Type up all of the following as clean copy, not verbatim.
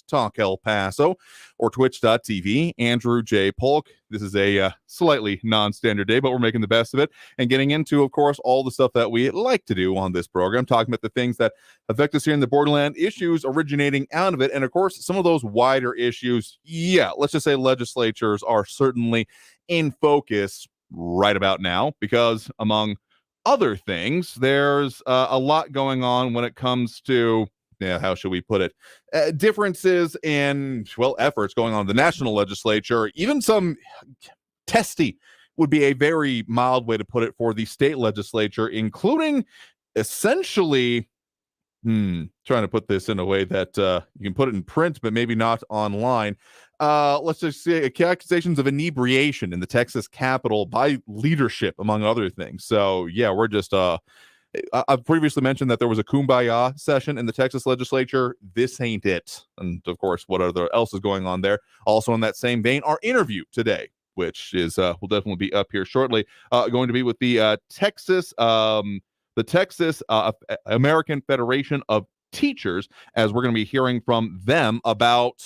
Talk El Paso, or twitch.tv, Andrew J. Polk. This is a slightly non-standard day, but we're making the best of it and getting into, of course, all the stuff that we like to do on this program, talking about the things that affect us here in the borderland, issues originating out of it, and, of course, some of those wider issues. Yeah, let's just say legislatures are certainly in focus right about now because, among other things, there's a lot going on when it comes to, how should we put it, differences in, efforts going on in the national legislature, even some testy would be a very mild way to put it for the state legislature, including essentially trying to put this in a way that you can put it in print, but maybe not online. Let's just say accusations of inebriation in the Texas Capitol by leadership, among other things. So, yeah, we're just I've previously mentioned that there was a kumbaya session in the Texas legislature. This ain't it. And, of course, what else is going on there? Also, in that same vein, our interview today, which is will definitely be up here shortly, going to be with the Texas American Federation of Teachers, as we're going to be hearing from them about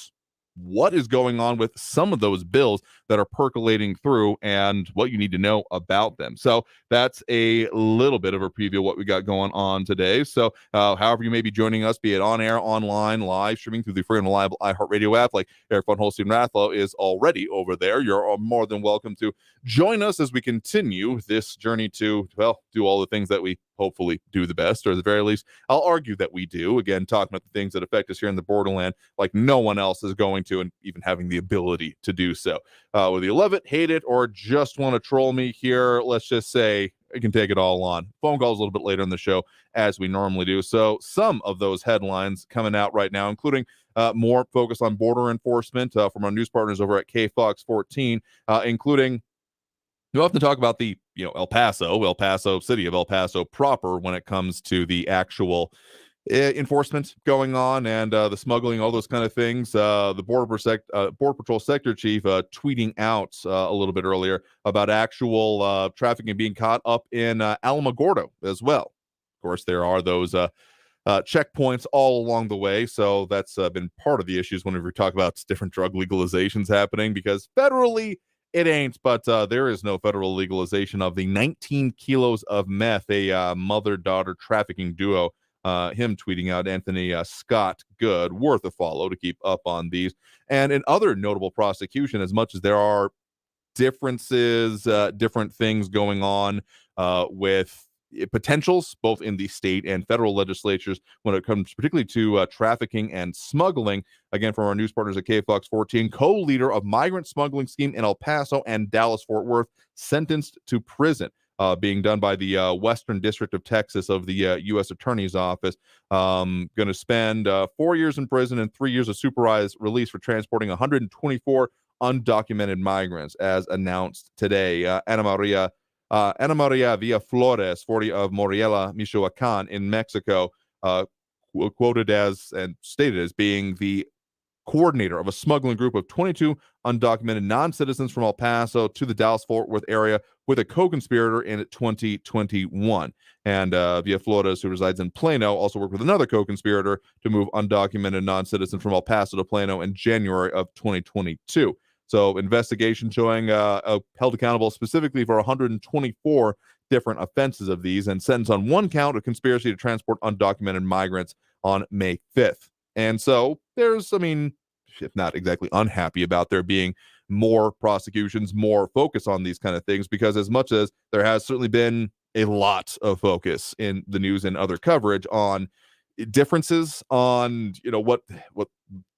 what is going on with some of those bills that are percolating through and what you need to know about them. So that's a little bit of a preview of what we got going on today. So however you may be joining us, be it on air, online, live streaming through the free and reliable iHeartRadio app, like Eric Von Holstein Rathlow is already over there, you're more than welcome to join us as we continue this journey to, do all the things that we hopefully do the best, or at the very least, I'll argue that we do. Again, talking about the things that affect us here in the borderland like no one else is going to, and even having the ability to do so. Whether you love it, hate it, or just want to troll me here, let's just say I can take it all on. Phone calls a little bit later in the show, as we normally do. So some of those headlines coming out right now, including more focus on border enforcement from our news partners over at KFOX 14, including, we often talk about the, El Paso, city of El Paso proper when it comes to the actual enforcement going on and the smuggling, all those kind of things. The Border Patrol Sector Chief tweeting out a little bit earlier about actual trafficking being caught up in Alamogordo as well. Of course, there are those checkpoints all along the way, so that's been part of the issues whenever we talk about different drug legalizations happening, because federally it ain't, but there is no federal legalization of the 19 kilos of meth, a mother-daughter trafficking duo. Him tweeting out, Anthony Scott Good, worth a follow to keep up on these. And in other notable prosecution, as much as there are differences, different things going on with potentials, both in the state and federal legislatures, when it comes particularly to trafficking and smuggling. Again, from our news partners at KFOX 14, co-leader of migrant smuggling scheme in El Paso and Dallas-Fort Worth, sentenced to prison. Being done by the Western District of Texas of the U.S. Attorney's Office. Going to spend 4 years in prison and 3 years of supervised release for transporting 124 undocumented migrants, as announced today. Ana Maria Villa Flores, 40, of Moriela, Michoacan, in Mexico, quoted as and stated as being the coordinator of a smuggling group of 22 undocumented non-citizens from El Paso to the Dallas-Fort Worth area with a co-conspirator in 2021. And Villa Flores, who resides in Plano, also worked with another co-conspirator to move undocumented non-citizens from El Paso to Plano in January of 2022. So investigation showing held accountable specifically for 124 different offenses of these, and sentenced on one count of conspiracy to transport undocumented migrants on May 5th. And so there's, if not exactly unhappy about there being more prosecutions, more focus on these kind of things, because as much as there has certainly been a lot of focus in the news and other coverage on differences on,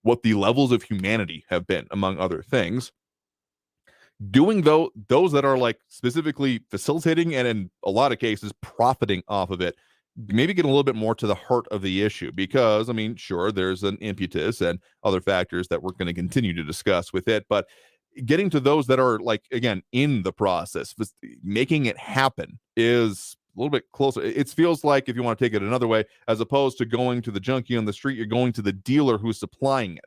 what the levels of humanity have been, among other things, doing those that are like specifically facilitating and in a lot of cases profiting off of it, maybe get a little bit more to the heart of the issue, because sure, there's an impetus and other factors that we're going to continue to discuss with it, but getting to those that are, like, again, in the process, making it happen is a little bit closer. It feels like, if you want to take it another way, as opposed to going to the junkie on the street, you're going to the dealer who's supplying it.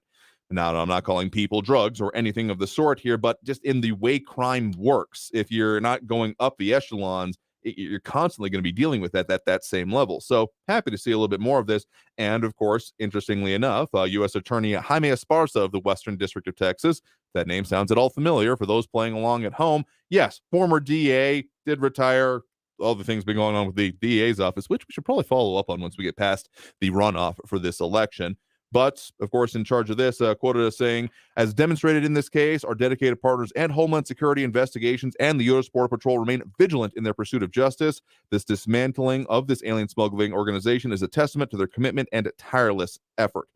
Now, I'm not calling people drugs or anything of the sort here, but just in the way crime works, if you're not going up the echelons, you're constantly going to be dealing with that at that same level. So happy to see a little bit more of this. And of course, interestingly enough, U.S. Attorney Jaime Esparza of the Western District of Texas, that name sounds at all familiar for those playing along at home. Yes, former DA, did retire. All the things been going on with the DA's office, which we should probably follow up on once we get past the runoff for this election. But, of course, in charge of this, quoted as saying, as demonstrated in this case, our dedicated partners and Homeland Security investigations and the U.S. Border Patrol remain vigilant in their pursuit of justice. This dismantling of this alien smuggling organization is a testament to their commitment and tireless effort.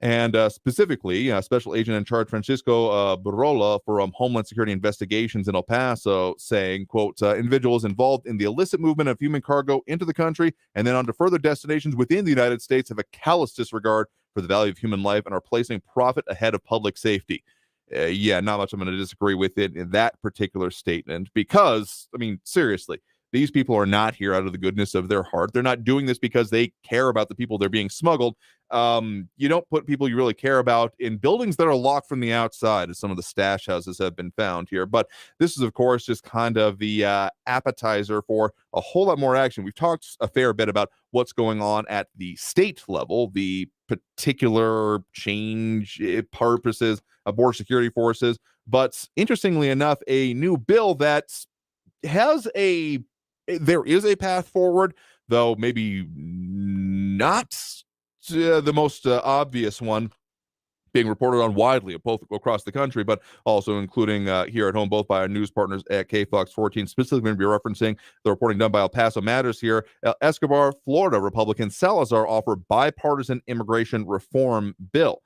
And specifically, Special Agent in Charge Francisco Barola from Homeland Security Investigations in El Paso saying, quote, individuals involved in the illicit movement of human cargo into the country and then on to further destinations within the United States have a callous disregard for the value of human life and are placing profit ahead of public safety. Yeah, not much I'm going to disagree with it in that particular statement because, I mean, seriously, these people are not here out of the goodness of their heart. They're not doing this because they care about the people they're being smuggled. You don't put people you really care about in buildings that are locked from the outside, as some of the stash houses have been found here. But this is, of course, just kind of the appetizer for a whole lot more action. We've talked a fair bit about what's going on at the state level, the particular change purposes of border security forces. But interestingly enough, a new bill that has there is a path forward, though maybe not the most obvious one being reported on widely both across the country, but also including here at home, both by our news partners at KFOX 14. Specifically, going to be referencing the reporting done by El Paso Matters here. Escobar, Florida Republican Salazar offer bipartisan immigration reform bill.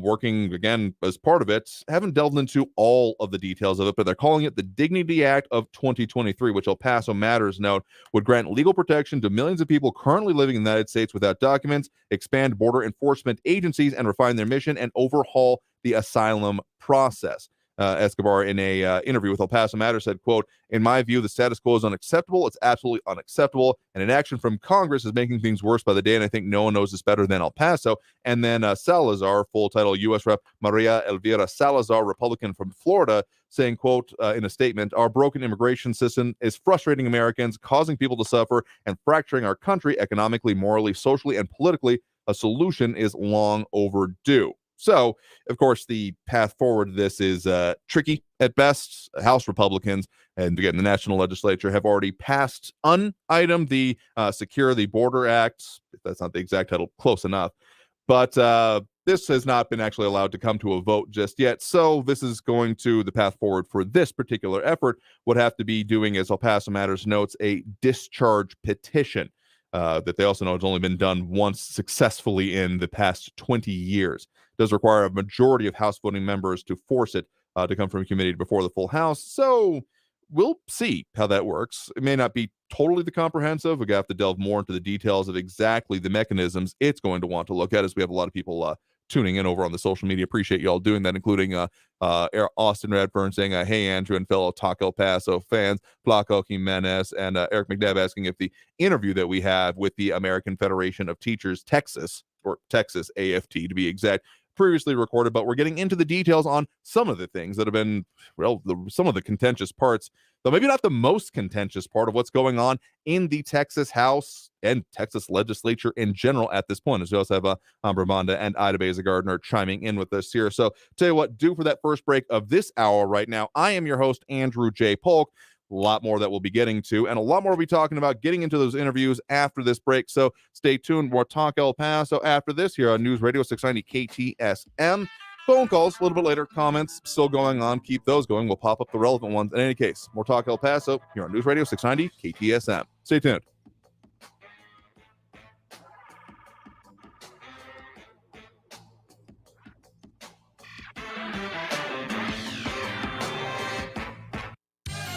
Working, again, as part of it, haven't delved into all of the details of it, but they're calling it the Dignity Act of 2023, which El Paso Matters note would grant legal protection to millions of people currently living in the United States without documents, expand border enforcement agencies, and refine their mission, and overhaul the asylum process. Escobar, in a interview with El Paso Matters, said, quote, in my view, the status quo is unacceptable. It's absolutely unacceptable. And inaction from Congress is making things worse by the day. And I think no one knows this better than El Paso. And then Salazar, full title, U.S. Rep. Maria Elvira Salazar, Republican from Florida, saying, quote, in a statement, our broken immigration system is frustrating Americans, causing people to suffer, and fracturing our country economically, morally, socially, and politically. A solution is long overdue. So, of course, the path forward to this is tricky at best. House Republicans and, again, the national legislature have already passed an item, the Secure the Border Act. If that's not the exact title, close enough. But this has not been actually allowed to come to a vote just yet. So this is going to, the path forward for this particular effort would have to be doing, as El Paso Matters notes, a discharge petition. That they also know has only been done once successfully in the past 20 years. It does require a majority of House voting members to force it to come from committee before the full House. So we'll see how that works. It may not be totally the comprehensive. We're going to have to delve more into the details of exactly the mechanisms it's going to want to look at, as we have a lot of people tuning in over on the social media. Appreciate you all doing that, including Austin Redburn saying, hey, Andrew and fellow Talk El Paso fans, Flaco Jimenez, and Eric McDev asking if the interview that we have with the American Federation of Teachers Texas, or Texas AFT to be exact, previously recorded, but we're getting into the details on some of the things that have been, well, some of the contentious parts, though maybe not the most contentious part of what's going on in the Texas House and Texas legislature in general at this point, as we also have Ambra Banda and Ida Beza Gardner chiming in with us here. So tell you what, due for that first break of this hour right now, I am your host, Andrew J. Polk. A lot more that we'll be getting to, and a lot more we'll be talking about getting into those interviews after this break. So stay tuned. More Talk El Paso after this here on News Radio 690 KTSM. Phone calls a little bit later. Comments still going on. Keep those going. We'll pop up the relevant ones. In any case, more Talk El Paso here on News Radio 690 KTSM. Stay tuned.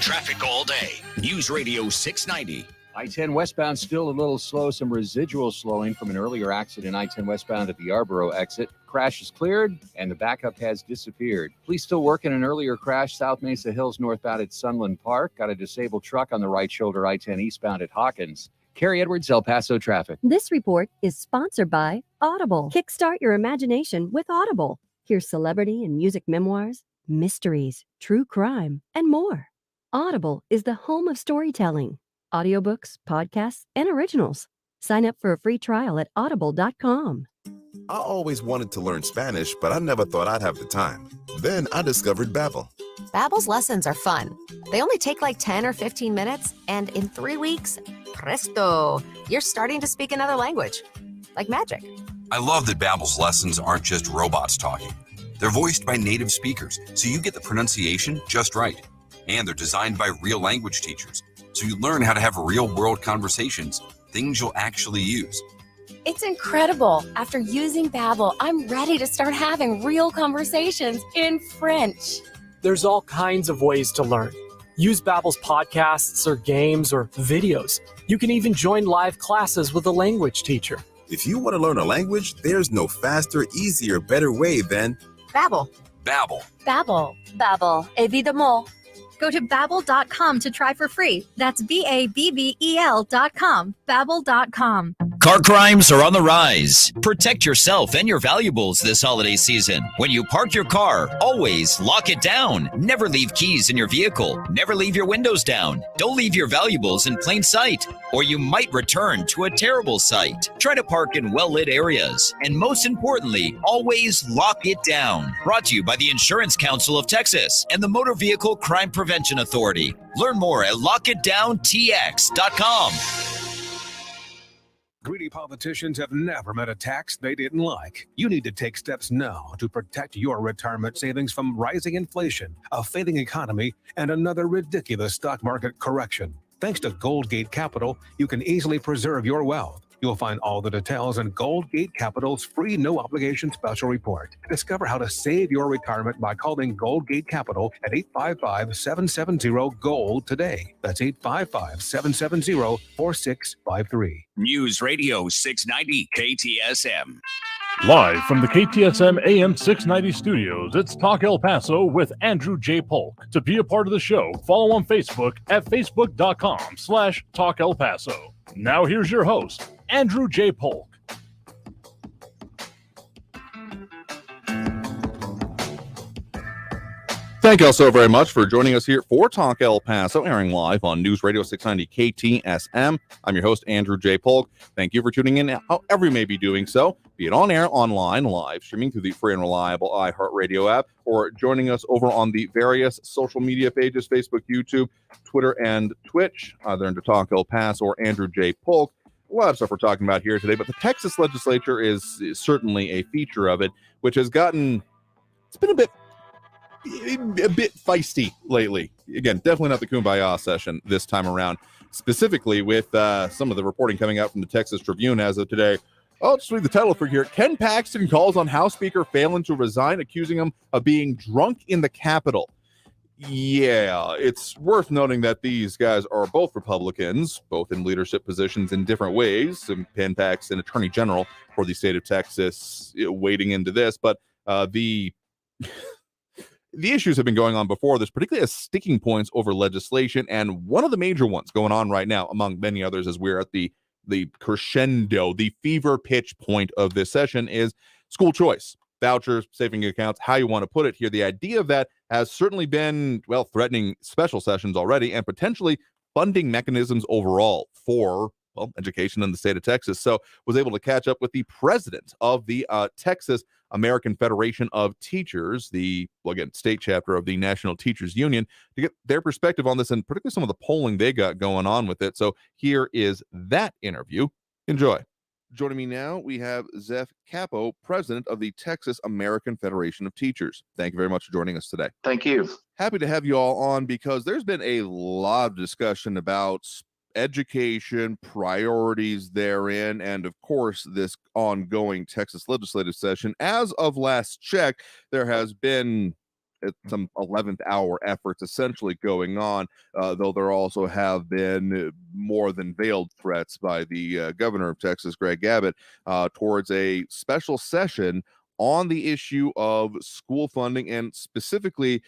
Traffic all day. News Radio 690. I-10 westbound still a little slow. Some residual slowing from an earlier accident. I-10 westbound at the Yarborough exit. Crash is cleared and the backup has disappeared. Police still working an earlier crash. South Mesa Hills northbound at Sunland Park. Got a disabled truck on the right shoulder. I-10 eastbound at Hawkins. Carrie Edwards, El Paso traffic. This report is sponsored by Audible. Kickstart your imagination with Audible. Hear celebrity and music memoirs, mysteries, true crime, and more. Audible is the home of storytelling. audiobooks, podcasts, and originals. Sign up for a free trial at audible.com. I always wanted to learn Spanish, but I never thought I'd have the time. Then I discovered Babbel. Babbel's lessons are fun. They only take like 10 or 15 minutes, and in 3 weeks, presto, you're starting to speak another language. Like magic. I love that Babbel's lessons aren't just robots talking. They're voiced by native speakers, so you get the pronunciation just right. And they're designed by real language teachers, so you learn how to have real-world conversations, things you'll actually use. It's incredible. After using Babbel, I'm ready to start having real conversations in French. There's all kinds of ways to learn. Use Babbel's podcasts or games or videos. You can even join live classes with a language teacher. If you want to learn a language, there's no faster, easier, better way than Babbel. Babbel. Babbel. Babbel. Évidemment. Go to Babbel.com to try for free. That's Babbel.com. Babbel.com. Car crimes are on the rise. Protect yourself and your valuables this holiday season. When you park your car, always lock it down. Never leave keys in your vehicle. Never leave your windows down. Don't leave your valuables in plain sight, or you might return to a terrible sight. Try to park in well-lit areas. And most importantly, always lock it down. Brought to you by the Insurance Council of Texas and the Motor Vehicle Crime Prevention Authority. Learn more at lockitdowntx.com. Greedy politicians have never met a tax they didn't like. You need to take steps now to protect your retirement savings from rising inflation, a failing economy, and another ridiculous stock market correction. Thanks to Goldgate Capital, you can easily preserve your wealth. You'll find all the details in Goldgate Capital's free no-obligation special report. Discover how to save your retirement by calling Goldgate Capital at 855-770-GOLD today. That's 855-770-4653. News Radio 690 KTSM. Live from the KTSM AM 690 studios, it's Talk El Paso with Andrew J. Polk. To be a part of the show, follow on Facebook at facebook.com/Talk El Paso. Now here's your host, Andrew J. Polk. Thank you all so very much for joining us here for Talk El Paso, airing live on News Radio 690 KTSM. I'm your host, Andrew J. Polk. Thank you for tuning in however you may be doing so, be it on air, online, live, streaming through the free and reliable iHeartRadio app, or joining us over on the various social media pages, Facebook, YouTube, Twitter, and Twitch, either under Talk El Paso or Andrew J. Polk. A lot of stuff we're talking about here today, but the Texas legislature is certainly a feature of it, which has gotten, it's been a bit feisty lately. Again, definitely not the Kumbaya session this time around, specifically with some of the reporting coming out from the Texas Tribune as of today. I'll just read the title for here. Ken Paxton calls on House Speaker Phelan to resign, accusing him of being drunk in the Capitol. Yeah, it's worth noting that these guys are both Republicans, both in leadership positions in different ways. And Ken Paxton, Attorney General for the state of Texas, wading into this. But the issues have been going on before this, particularly as sticking points over legislation. And one of the major ones going on right now, among many others, as we're at the crescendo, the fever pitch point of this session, is school choice, vouchers, saving accounts, how you want to put it here. The idea of that has certainly been, well, threatening special sessions already and potentially funding mechanisms overall for, well, education in the state of Texas. So was able to catch up with the president of the Texas American Federation of Teachers, the, well, again, state chapter of the National Teachers Union, to get their perspective on this and particularly some of the polling they got going on with it. So here is that interview. Enjoy. Joining me now, we have Zeph Capo, president of the Texas American Federation of Teachers. Thank you very much for joining us today. Thank you. Happy to have you all on because there's been a lot of discussion about education, priorities therein, and of course, this ongoing Texas legislative session. As of last check, there has been some 11th hour efforts essentially going on, though there also have been more than veiled threats by the governor of Texas, Greg Abbott, towards a special session on the issue of school funding. And specifically,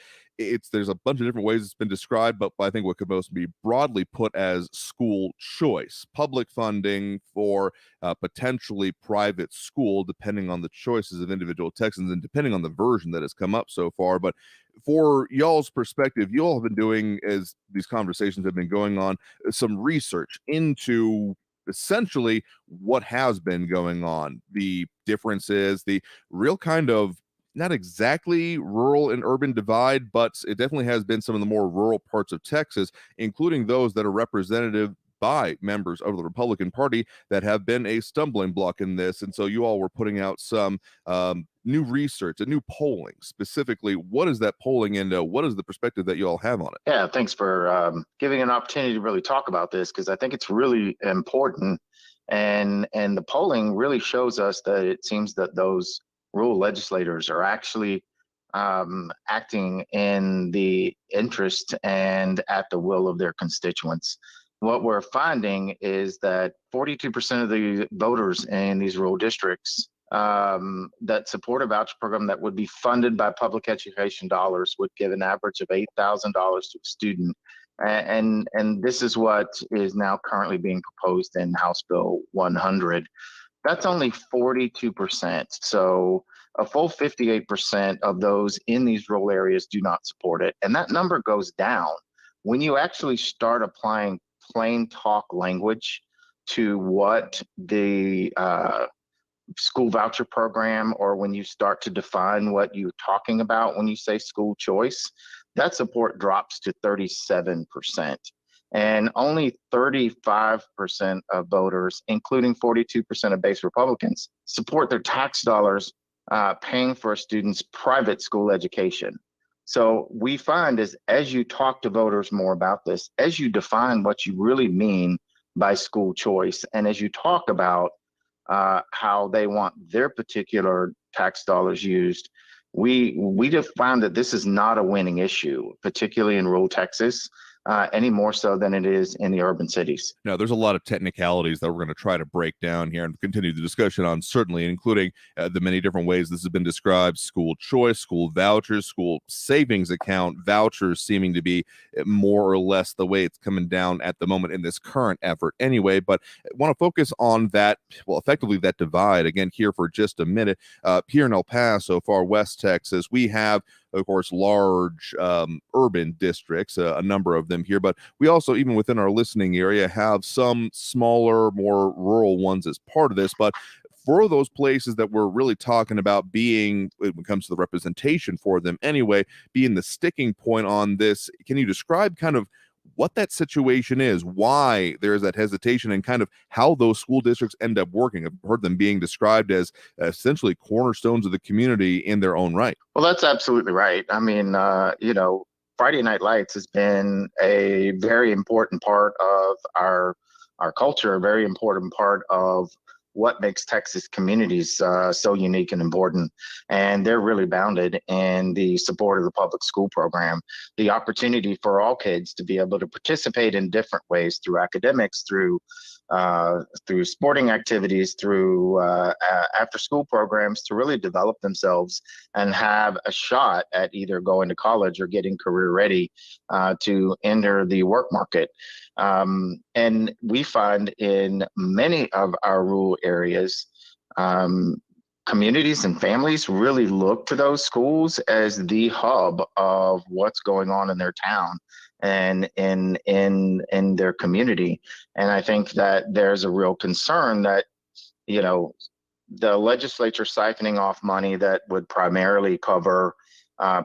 there's a bunch of different ways it's been described, but I think what could most be broadly put as school choice, public funding for potentially private school, depending on the choices of individual Texans and depending on the version that has come up so far. But for y'all's perspective, you all have been doing, as these conversations have been going on, some research into essentially what has been going on, the differences, the real kind of not exactly rural and urban divide, but it definitely has been some of the more rural parts of Texas, including those that are representative by members of the Republican Party that have been a stumbling block in this. And so you all were putting out some new research and new polling. Specifically, what is that polling, and what is the perspective that you all have on it? Yeah, thanks for giving an opportunity to really talk about this, because I think it's really important. And the polling really shows us that it seems that those rural legislators are actually acting in the interest and at the will of their constituents. What we're finding is that 42% of the voters in these rural districts that support a voucher program that would be funded by public education dollars would give an average of $8,000 to a student. And this is what is now currently being proposed in House Bill 100. That's only 42%. So a full 58% of those in these rural areas do not support it. And that number goes down when you actually start applying plain talk language to what the school voucher program, or when you start to define what you're talking about when you say school choice, that support drops to 37%. And only 35% of voters, including 42% of base Republicans, support their tax dollars paying for a student's private school education. So we find as you talk to voters more about this, as you define what you really mean by school choice, and as you talk about how they want their particular tax dollars used, we just found that this is not a winning issue, particularly in rural Texas, any more so than it is in the urban cities. Now, there's a lot of technicalities that we're going to try to break down here and continue the discussion on, certainly, including the many different ways this has been described: school choice, school vouchers, school savings account, vouchers seeming to be more or less the way it's coming down at the moment in this current effort anyway. But I want to focus on that, well, effectively that divide again here for just a minute. Here in El Paso, far west Texas, we have, of course, large urban districts, a number of them here, but we also, even within our listening area, have some smaller, more rural ones as part of this. But for those places that we're really talking about being, when it comes to the representation for them anyway, being the sticking point on this, can you describe kind of what that situation is, why there's that hesitation, and kind of how those school districts end up working? I've heard them being described as essentially cornerstones of the community in their own right. Well, that's absolutely right. I mean, Friday Night Lights has been a very important part of our culture, a very important part of what makes Texas communities so unique and important. And they're really bounded in the support of the public school program. The opportunity for all kids to be able to participate in different ways, through academics, through sporting activities, through after school programs, to really develop themselves and have a shot at either going to college or getting career ready to enter the work market. And we find in many of our rural areas, communities and families really look to those schools as the hub of what's going on in their town and in their community. And I think that there's a real concern that, the legislature siphoning off money that would primarily cover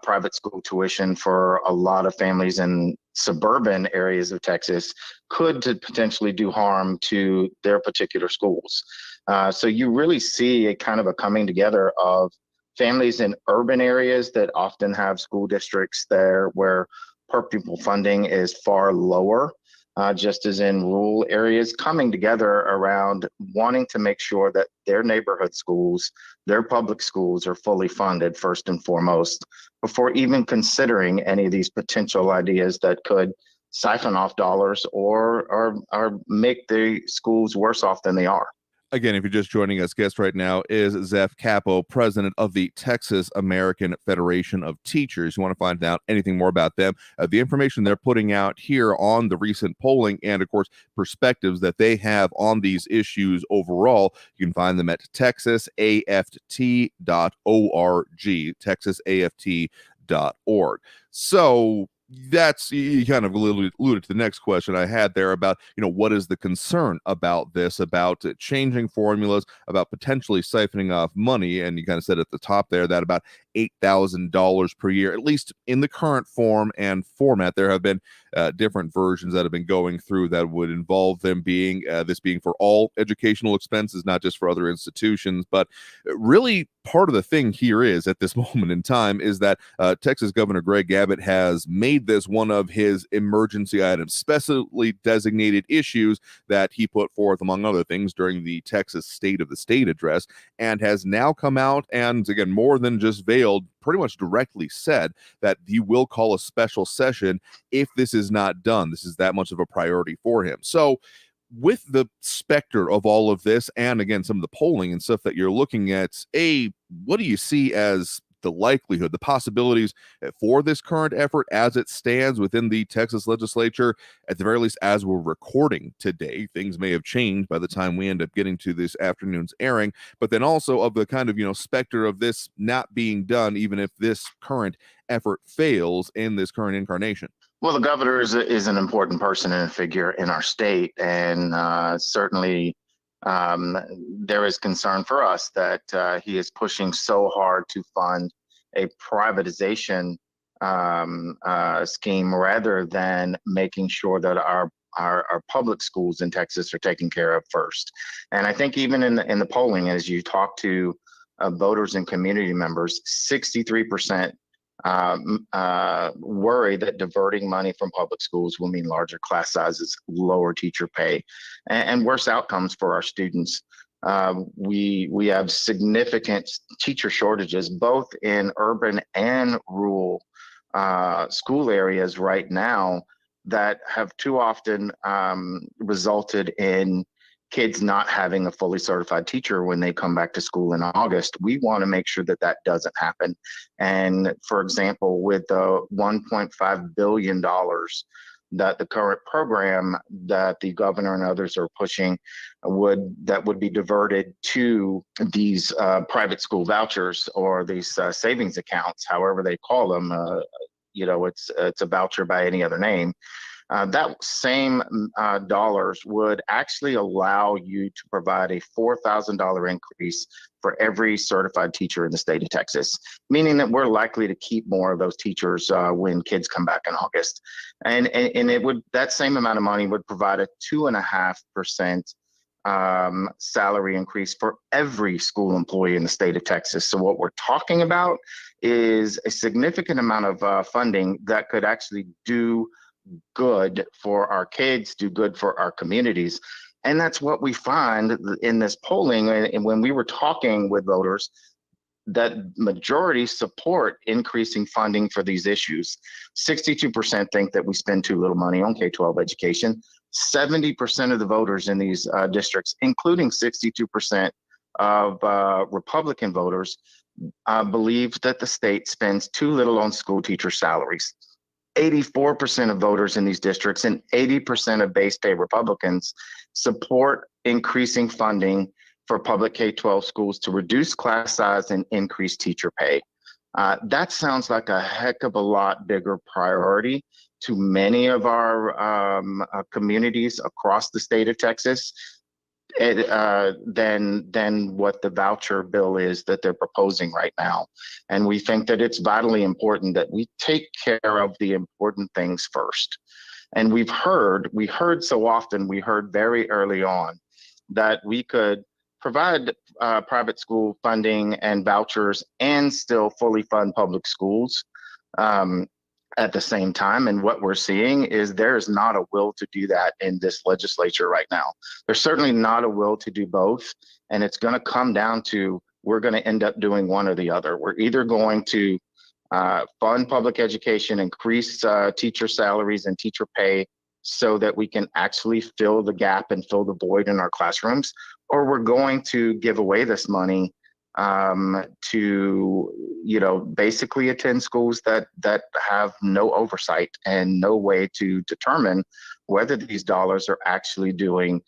private school tuition for a lot of families in suburban areas of Texas could potentially do harm to their particular schools. So you really see a kind of a coming together of families in urban areas that often have school districts there where per pupil funding is far lower, just as in rural areas, coming together around wanting to make sure that their neighborhood schools, their public schools, are fully funded first and foremost, before even considering any of these potential ideas that could siphon off dollars or make the schools worse off than they are. Again, if you're just joining us, guest right now is Zeph Capo, president of the Texas American Federation of Teachers. You want to find out anything more about them, the information they're putting out here on the recent polling and, of course, perspectives that they have on these issues overall, you can find them at texasaft.org, texasaft.org. So that's, you kind of alluded to the next question I had there about, what is the concern about this, about changing formulas, about potentially siphoning off money. And you kind of said at the top there that about $8,000 per year, at least in the current form and format. There have been different versions that have been going through that would involve them being this being for all educational expenses, not just for other institutions. But really, part of the thing here is, at this moment in time, is that Texas Governor Greg Abbott has made this one of his emergency items, specially designated issues that he put forth, among other things, during the Texas State of the State address, and has now come out and, again, more than just veiled, pretty much directly said that he will call a special session if this is not done. This is that much of a priority for him. So with the specter of all of this, and again, some of the polling and stuff that you're looking at, what do you see as the likelihood, the possibilities for this current effort as it stands within the Texas legislature? At the very least, as we're recording today, things may have changed by the time we end up getting to this afternoon's airing, but then also of the kind of, specter of this not being done, even if this current effort fails in this current incarnation. Well, the governor is an important person and a figure in our state, and certainly there is concern for us that he is pushing so hard to fund a privatization scheme rather than making sure that our public schools in Texas are taken care of first. And I think even in the polling, as you talk to voters and community members, 63% worry that diverting money from public schools will mean larger class sizes, lower teacher pay, and worse outcomes for our students. We have significant teacher shortages, both in urban and rural school areas right now, that have too often resulted in kids not having a fully certified teacher when they come back to school in August. We want to make sure that that doesn't happen. And for example, with the $1.5 billion that the current program that the governor and others are pushing would be diverted to these private school vouchers or these savings accounts, however they call them. It's a voucher by any other name. That same dollars would actually allow you to provide a $4,000 increase for every certified teacher in the state of Texas, meaning that we're likely to keep more of those teachers when kids come back in August. And it would, that same amount of money would provide a 2.5% salary increase for every school employee in the state of Texas. So what we're talking about is a significant amount of funding that could actually do good for our kids, do good for our communities. And that's what we find in this polling. And when we were talking with voters, that majority support increasing funding for these issues. 62% think that we spend too little money on K-12 education. 70% of the voters in these districts, including 62% of Republican voters, believe that the state spends too little on school teacher salaries. 84% of voters in these districts and 80% of base pay Republicans support increasing funding for public K-12 schools to reduce class size and increase teacher pay. That sounds like a heck of a lot bigger priority to many of our communities across the state of Texas than what the voucher bill is that they're proposing right now. And we think that it's vitally important that we take care of the important things first. And we heard very early on that we could provide private school funding and vouchers and still fully fund public schools at the same time. And what we're seeing is there is not a will to do that in this legislature right now. There's certainly not a will to do both. And it's going to come down to, we're going to end up doing one or the other. We're either going to fund public education, increase teacher salaries and teacher pay so that we can actually fill the gap and fill the void in our classrooms, or we're going to give away this money to, basically attend schools that have no oversight and no way to determine whether these dollars are actually doing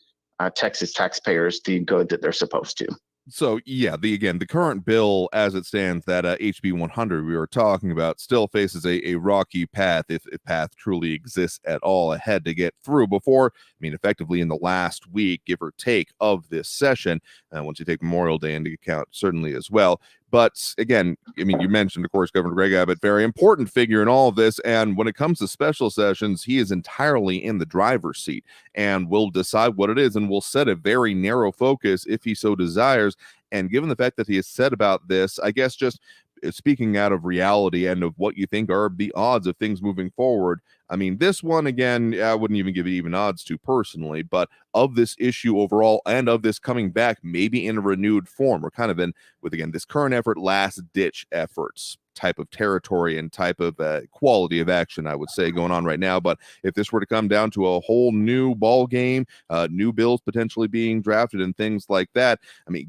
Texas taxpayers the good that they're supposed to. So yeah, the current bill as it stands, that HB 100 we were talking about, still faces a rocky path, if path truly exists at all, ahead to get through before, effectively in the last week, give or take, of this session, once you take Memorial Day into account, certainly as well. But again, you mentioned, of course, Governor Greg Abbott, very important figure in all of this. And when it comes to special sessions, he is entirely in the driver's seat and will decide what it is and will set a very narrow focus if he so desires. And given the fact that he has said about this, I guess just speaking out of reality and of what you think are the odds of things moving forward, this one, again, I wouldn't even give it even odds to personally, but of this issue overall and of this coming back, maybe in a renewed form, we're kind of in with, again, this current effort, last ditch efforts type of territory and type of quality of action, I would say, going on right now. But if this were to come down to a whole new ball game, new bills potentially being drafted and things like that,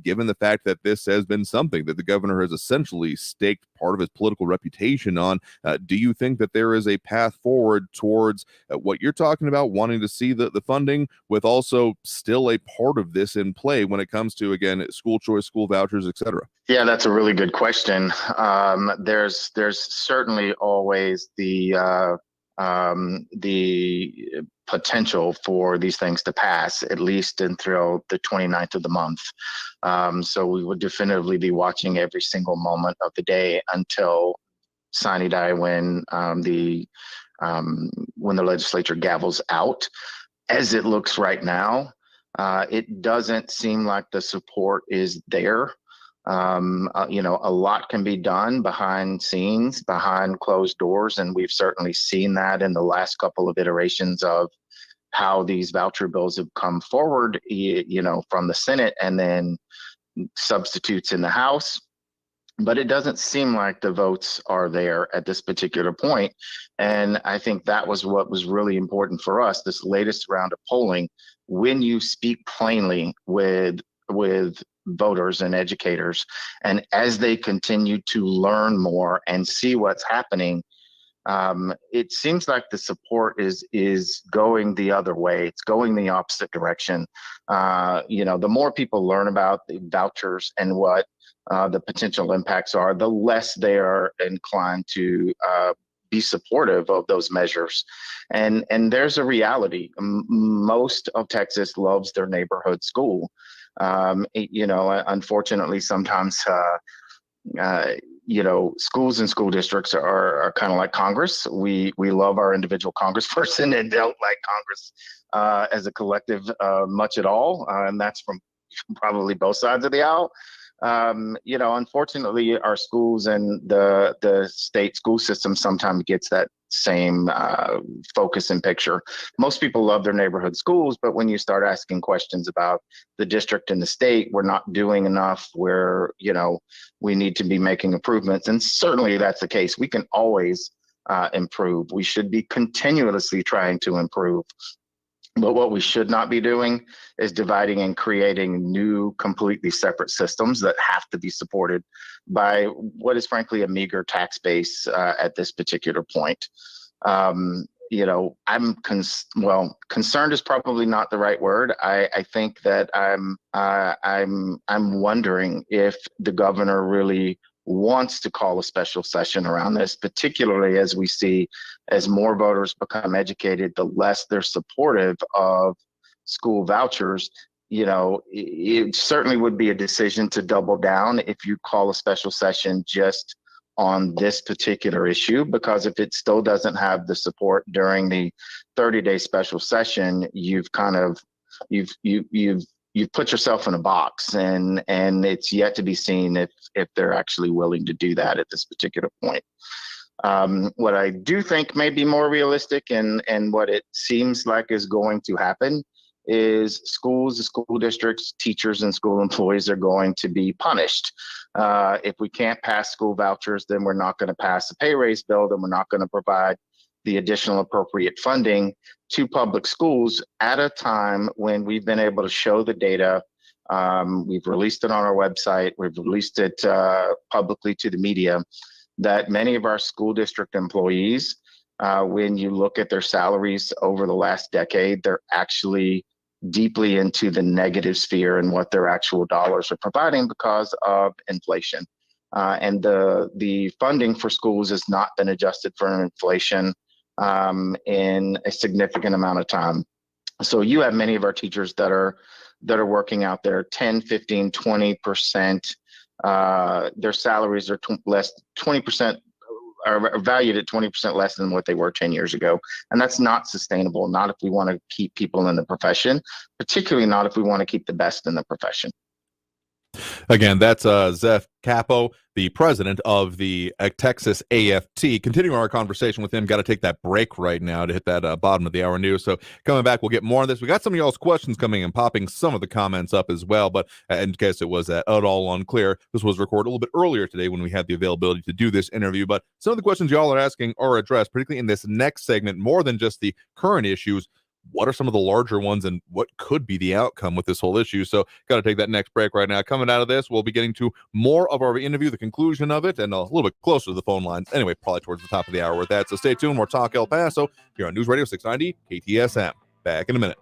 given the fact that this has been something that the governor has essentially staked part of his political reputation on, do you think that there is a path forward towards what you're talking about, wanting to see the funding, with also still a part of this in play when it comes to, again, school choice, school vouchers, etc.? Yeah, that's a really good question. There's certainly always the potential for these things to pass, at least until the 29th of the month. So we would definitively be watching every single moment of the day until sine die, when the legislature gavels out. As it looks right now, it doesn't seem like the support is there. A lot can be done behind scenes, behind closed doors, and we've certainly seen that in the last couple of iterations of how these voucher bills have come forward, from the Senate and then substitutes in the House. But it doesn't seem like the votes are there at this particular point. And I think that was what was really important for us, this latest round of polling. When you speak plainly with voters and educators, and as they continue to learn more and see what's happening, it seems like the support is going the other way. It's going the opposite direction. The more people learn about the vouchers and what the potential impacts are, the less they are inclined to be supportive of those measures. And there's a reality. Most of Texas loves their neighborhood school. Unfortunately, sometimes schools and school districts are kind of like Congress. We love our individual congressperson and don't like Congress as a collective much at all. And that's from probably both sides of the aisle. Unfortunately, our schools and the state school system sometimes gets that same focus and picture. Most people love their neighborhood schools, but when you start asking questions about the district and the state, we're not doing enough, where, we need to be making improvements. And certainly that's the case. We can always improve. We should be continuously trying to improve. But what we should not be doing is dividing and creating new, completely separate systems that have to be supported by what is frankly a meager tax base at this particular point. Concerned is probably not the right word. I think that I'm wondering if the governor really wants to call a special session around this, particularly as we see, as more voters become educated, the less they're supportive of school vouchers. It certainly would be a decision to double down if you call a special session just on this particular issue, because if it still doesn't have the support during the 30-day special session, you've put yourself in a box, and it's yet to be seen if they're actually willing to do that at this particular point. What I do think may be more realistic, and what it seems like is going to happen, is schools, school districts, teachers, and school employees are going to be punished. If we can't pass school vouchers, then we're not going to pass a pay raise bill, then we're not going to provide the additional appropriate funding to public schools at a time when we've been able to show the data We've released it on our website. We've released it publicly to the media that many of our school district employees, when you look at their salaries over the last decade, they're actually deeply into the negative sphere and what their actual dollars are providing because of inflation. And the funding for schools has not been adjusted for inflation in a significant amount of time. So you have many of our teachers that are working out there 10, 15, 20%. Their salaries are 20% are valued at 20% less than what they were 10 years ago. And that's not sustainable, not if we want to keep people in the profession, particularly not if we want to keep the best in the profession. Again, that's Zeph Capo, the president of the Texas AFT. Continuing our conversation with him, got to take that break right now to hit that bottom of the hour news. So coming back, we'll get more on this. We got some of y'all's questions coming and popping some of the comments up as well. But in case it was at all unclear, this was recorded a little bit earlier today when we had the availability to do this interview. But some of the questions y'all are asking are addressed, particularly in this next segment, more than just the current issues. What are some of the larger ones and what could be the outcome with this whole issue? So got to take that next break right now. Coming out of this, we'll be getting to more of our interview, the conclusion of it, and a little bit closer to the phone lines. Anyway, probably towards the top of the hour with that. So stay tuned. More Talk El Paso here on News Radio 690 KTSM. Back in a minute.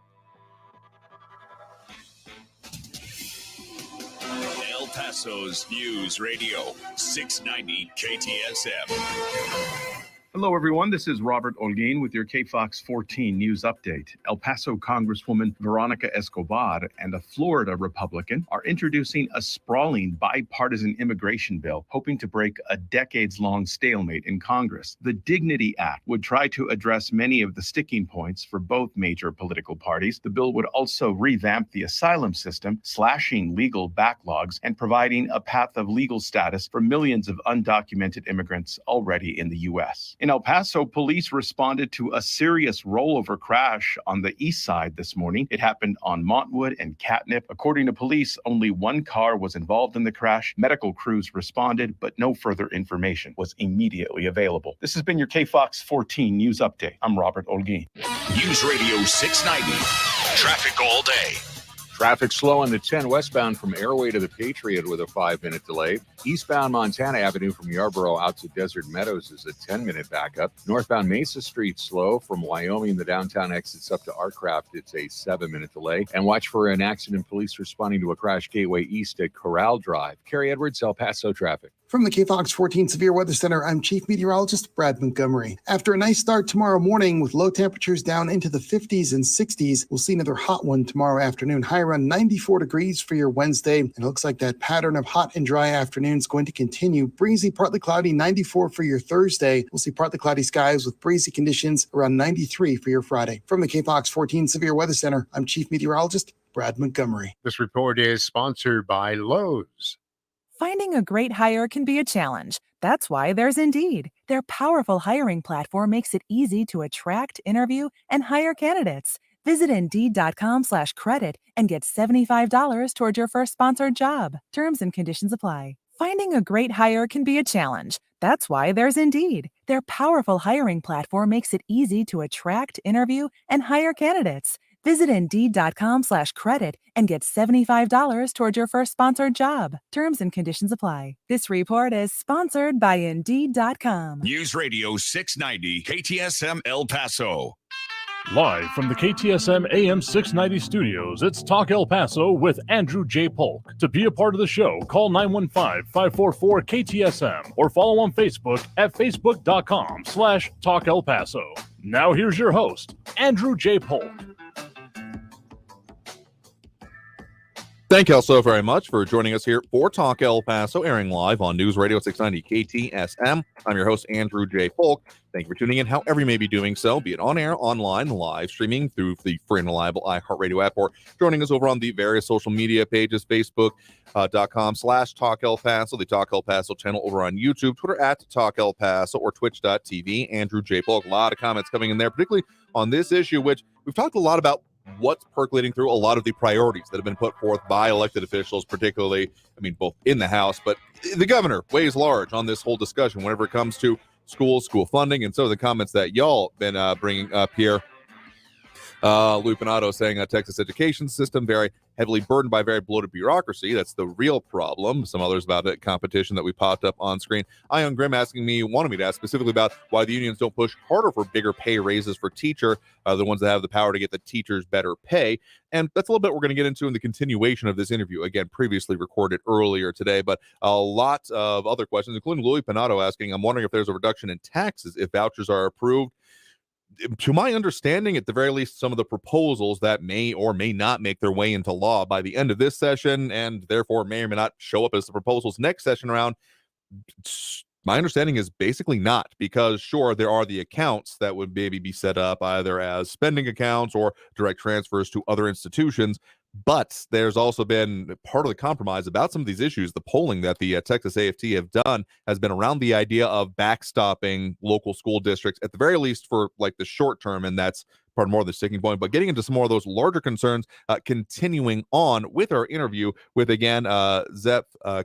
El Paso's News Radio 690 KTSM. Hello, everyone. This is Robert Olguin with your KFOX 14 News Update. El Paso Congresswoman Veronica Escobar and a Florida Republican are introducing a sprawling bipartisan immigration bill, hoping to break a decades-long stalemate in Congress. The Dignity Act would try to address many of the sticking points for both major political parties. The bill would also revamp the asylum system, slashing legal backlogs and providing a path of legal status for millions of undocumented immigrants already in the U.S. In El Paso, police responded to a serious rollover crash on the east side this morning. It happened on Montwood and Catnip. According to police, only one car was involved in the crash. Medical crews responded, but no further information was immediately available. This has been your KFOX 14 News Update. I'm Robert Olguin. News Radio 690. Traffic all day. Traffic slow on the 10 westbound from Airway to the Patriot with a 5-minute delay. Eastbound Montana Avenue from Yarborough out to Desert Meadows is a 10-minute backup. Northbound Mesa Street slow from Wyoming, the downtown exits up to Artcraft. It's a 7-minute delay. And watch for an accident. Police responding to a crash Gateway East at Corral Drive. Kerry Edwards, El Paso traffic. From the KFOX 14 Severe Weather Center, I'm Chief Meteorologist Brad Montgomery. After a nice start tomorrow morning with low temperatures down into the 50s and 60s, we'll see another hot one tomorrow afternoon, high around 94 degrees for your Wednesday. And it looks like that pattern of hot and dry afternoons going to continue. Breezy, partly cloudy, 94 for your Thursday. We'll see partly cloudy skies with breezy conditions around 93 for your Friday. From the KFOX 14 Severe Weather Center, I'm Chief Meteorologist Brad Montgomery. This report is sponsored by Lowe's. Finding a great hire can be a challenge. That's why there's Indeed. Their powerful hiring platform makes it easy to attract, interview, and hire candidates. Visit Indeed.com/credit and get $75 toward your first sponsored job. Terms and conditions apply. Finding a great hire can be a challenge. That's why there's Indeed. Their powerful hiring platform makes it easy to attract, interview, and hire candidates. Visit Indeed.com/credit and get $75 toward your first sponsored job. Terms and conditions apply. This report is sponsored by Indeed.com. News Radio 690 KTSM El Paso. Live from the KTSM AM 690 studios, it's Talk El Paso with Andrew J. Polk. To be a part of the show, call 915-544-KTSM or follow on Facebook at facebook.com/Talk El Paso. Now here's your host, Andrew J. Polk. Thank y'all so very much for joining us here for Talk El Paso, airing live on News Radio 690 KTSM. I'm your host, Andrew J. Polk. Thank you for tuning in, however you may be doing so, be it on air, online, live streaming through the free and reliable iHeartRadio app, or joining us over on the various social media pages, Facebook.com/Talk El Paso, the Talk El Paso channel over on YouTube, Twitter at Talk El Paso, or Twitch.tv. Andrew J. Polk. A lot of comments coming in there, particularly on this issue, which we've talked a lot about. What's percolating through a lot of the priorities that have been put forth by elected officials, particularly, both in the House, but the governor weighs large on this whole discussion whenever it comes to schools, school funding, and some of the comments that y'all been bringing up here. Louis Pinato saying Texas education system very heavily burdened by very bloated bureaucracy. That's the real problem. Some others about it, competition that we popped up on screen. Ion Grimm wanted me to ask specifically about why the unions don't push harder for bigger pay raises for teacher, the ones that have the power to get the teachers better pay. And that's a little bit we're going to get into in the continuation of this interview, again, previously recorded earlier today. But a lot of other questions, including Louis Pinato asking, I'm wondering if there's a reduction in taxes if vouchers are approved. To my understanding, at the very least, some of the proposals that may or may not make their way into law by the end of this session, and therefore may or may not show up as the proposals next session around, my understanding is basically not, because sure, there are the accounts that would maybe be set up either as spending accounts or direct transfers to other institutions. But there's also been part of the compromise about some of these issues. The polling that the Texas AFT have done has been around the idea of backstopping local school districts, at the very least for like the short term, and that's part more of the sticking point. But getting into some more of those larger concerns, continuing on with our interview with, again, Zeph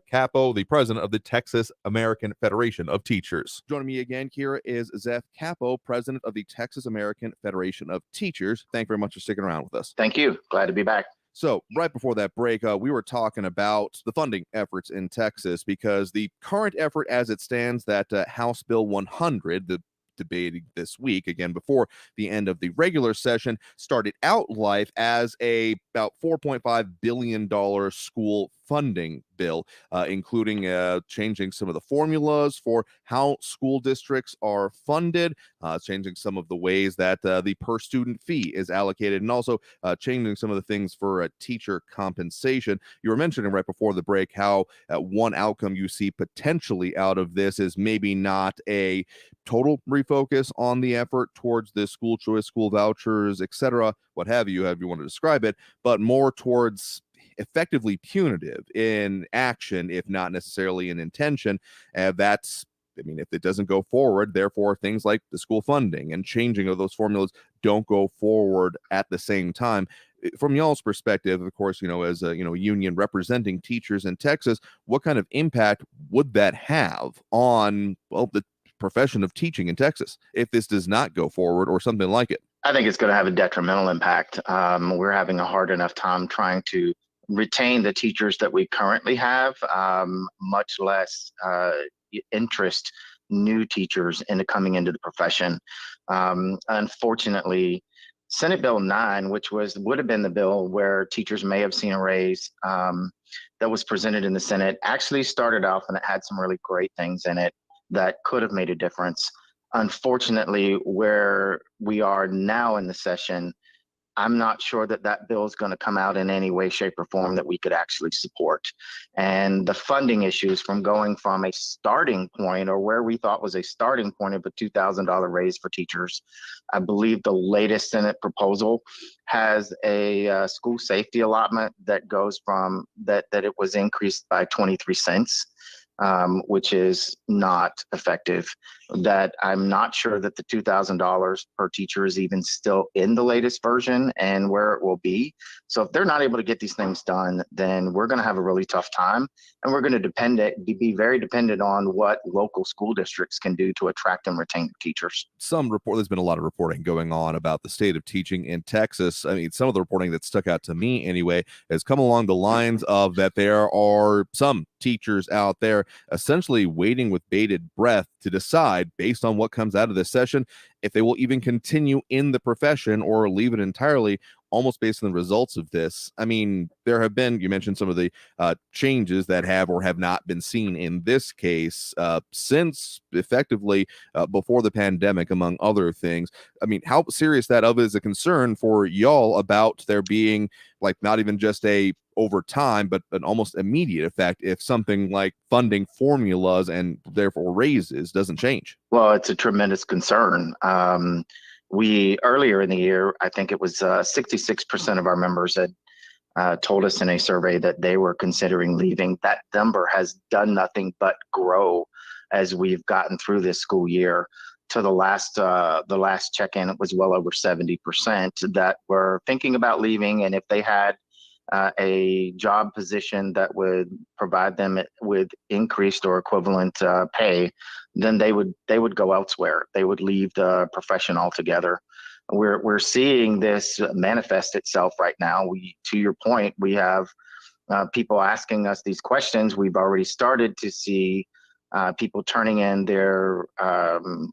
Capo, the president of the Texas American Federation of Teachers. Joining me again here is Zeph Capo, president of the Texas American Federation of Teachers. Thank you very much for sticking around with us. Thank you. Glad to be back. So right before that break, we were talking about the funding efforts in Texas, because the current effort as it stands, that House Bill 100, the debating this week, again, before the end of the regular session, started out life as a about $4.5 billion school funding bill, including changing some of the formulas for how school districts are funded, changing some of the ways that the per student fee is allocated, and also changing some of the things for teacher compensation. You were mentioning right before the break how one outcome you see potentially out of this is maybe not a total refocus on the effort towards the school choice, school vouchers, etc., what have you, however you want to describe it, but more towards effectively punitive in action, if not necessarily in intention. That's, I mean, if it doesn't go forward, therefore things like the school funding and changing of those formulas don't go forward at the same time. From y'all's perspective, of course, as a union representing teachers in Texas, what kind of impact would that have on, well, the profession of teaching in Texas if this does not go forward or something like it? I think it's going to have a detrimental impact. We're having a hard enough time trying to retain the teachers that we currently have, much less interest new teachers into coming into the profession. Unfortunately, Senate Bill 9, which would have been the bill where teachers may have seen a raise, that was presented in the Senate, actually started off and it had some really great things in it that could have made a difference. Unfortunately, where we are now in the session, I'm not sure that bill is going to come out in any way, shape, or form that we could actually support. And the funding issues from going from a starting point, or where we thought was a starting point, of a $2,000 raise for teachers. I believe the latest Senate proposal has a school safety allotment that goes from that it was increased by 23 cents. Which is not effective. That I'm not sure that the $2,000 per teacher is even still in the latest version and where it will be. So if they're not able to get these things done, then we're going to have a really tough time, and we're going to be very dependent on what local school districts can do to attract and retain teachers. There's been a lot of reporting going on about the state of teaching in Texas. I mean, some of the reporting that stuck out to me anyway has come along the lines of that there are some teachers out there essentially waiting with bated breath to decide, based on what comes out of this session, if they will even continue in the profession or leave it entirely, almost based on the results of this. I mean, there have been, you mentioned some of the changes that have or have not been seen in this case since effectively before the pandemic, among other things. I mean, how serious that of is a concern for y'all about there being like not even just a over time, but an almost immediate effect if something like funding formulas and therefore raises doesn't change? Well, it's a tremendous concern. We earlier in the year, I think it was 66% of our members had told us in a survey that they were considering leaving. That number has done nothing but grow as we've gotten through this school year. To the last check-in, it was well over 70% that were thinking about leaving, and if they had a job position that would provide them with increased or equivalent pay, then they would go elsewhere. They would leave the profession altogether. we're seeing this manifest itself right now. To your point, we have people asking us these questions. We've already started to see people turning in their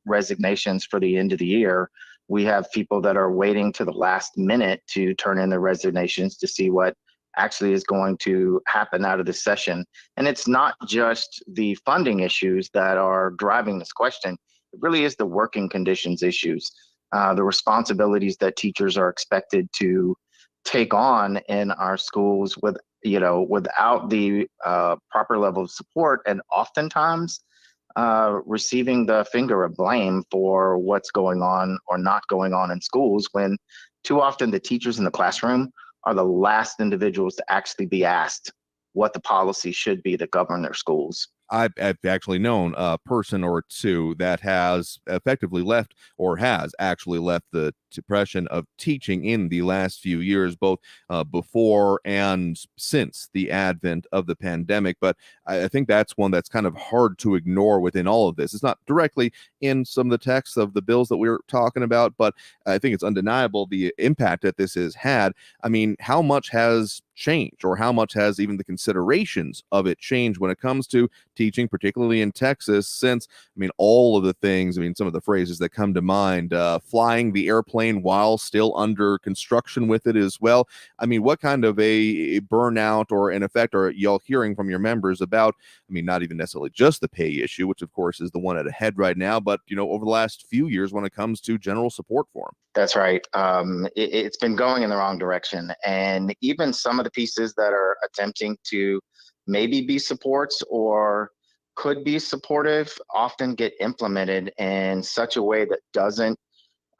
resignations for the end of the year. We have people that are waiting to the last minute to turn in their resignations to see what actually is going to happen out of this session. And it's not just the funding issues that are driving this question. It really is the working conditions issues, the responsibilities that teachers are expected to take on in our schools without the proper level of support, and oftentimes receiving the finger of blame for what's going on or not going on in schools, when too often the teachers in the classroom are the last individuals to actually be asked what the policy should be that govern their schools. I've actually known a person or two that has effectively left, or has actually left, the profession of teaching in the last few years, both before and since the advent of the pandemic. But I think that's one that's kind of hard to ignore within all of this. It's not directly in some of the texts of the bills that we're talking about, but I think it's undeniable the impact that this has had. I mean, how much has changed, or how much has even the considerations of it changed when it comes to teaching, particularly in Texas, since, I mean, all of the things, I mean, some of the phrases that come to mind, flying the airplane while still under construction with it as well. I mean, what kind of a burnout or an effect are y'all hearing from your members about, I mean, not even necessarily just the pay issue, which of course is the one at a head right now, but, over the last few years when it comes to general support for them? That's right. It's been going in the wrong direction. And even some of the pieces that are attempting to maybe be supports or could be supportive often get implemented in such a way that doesn't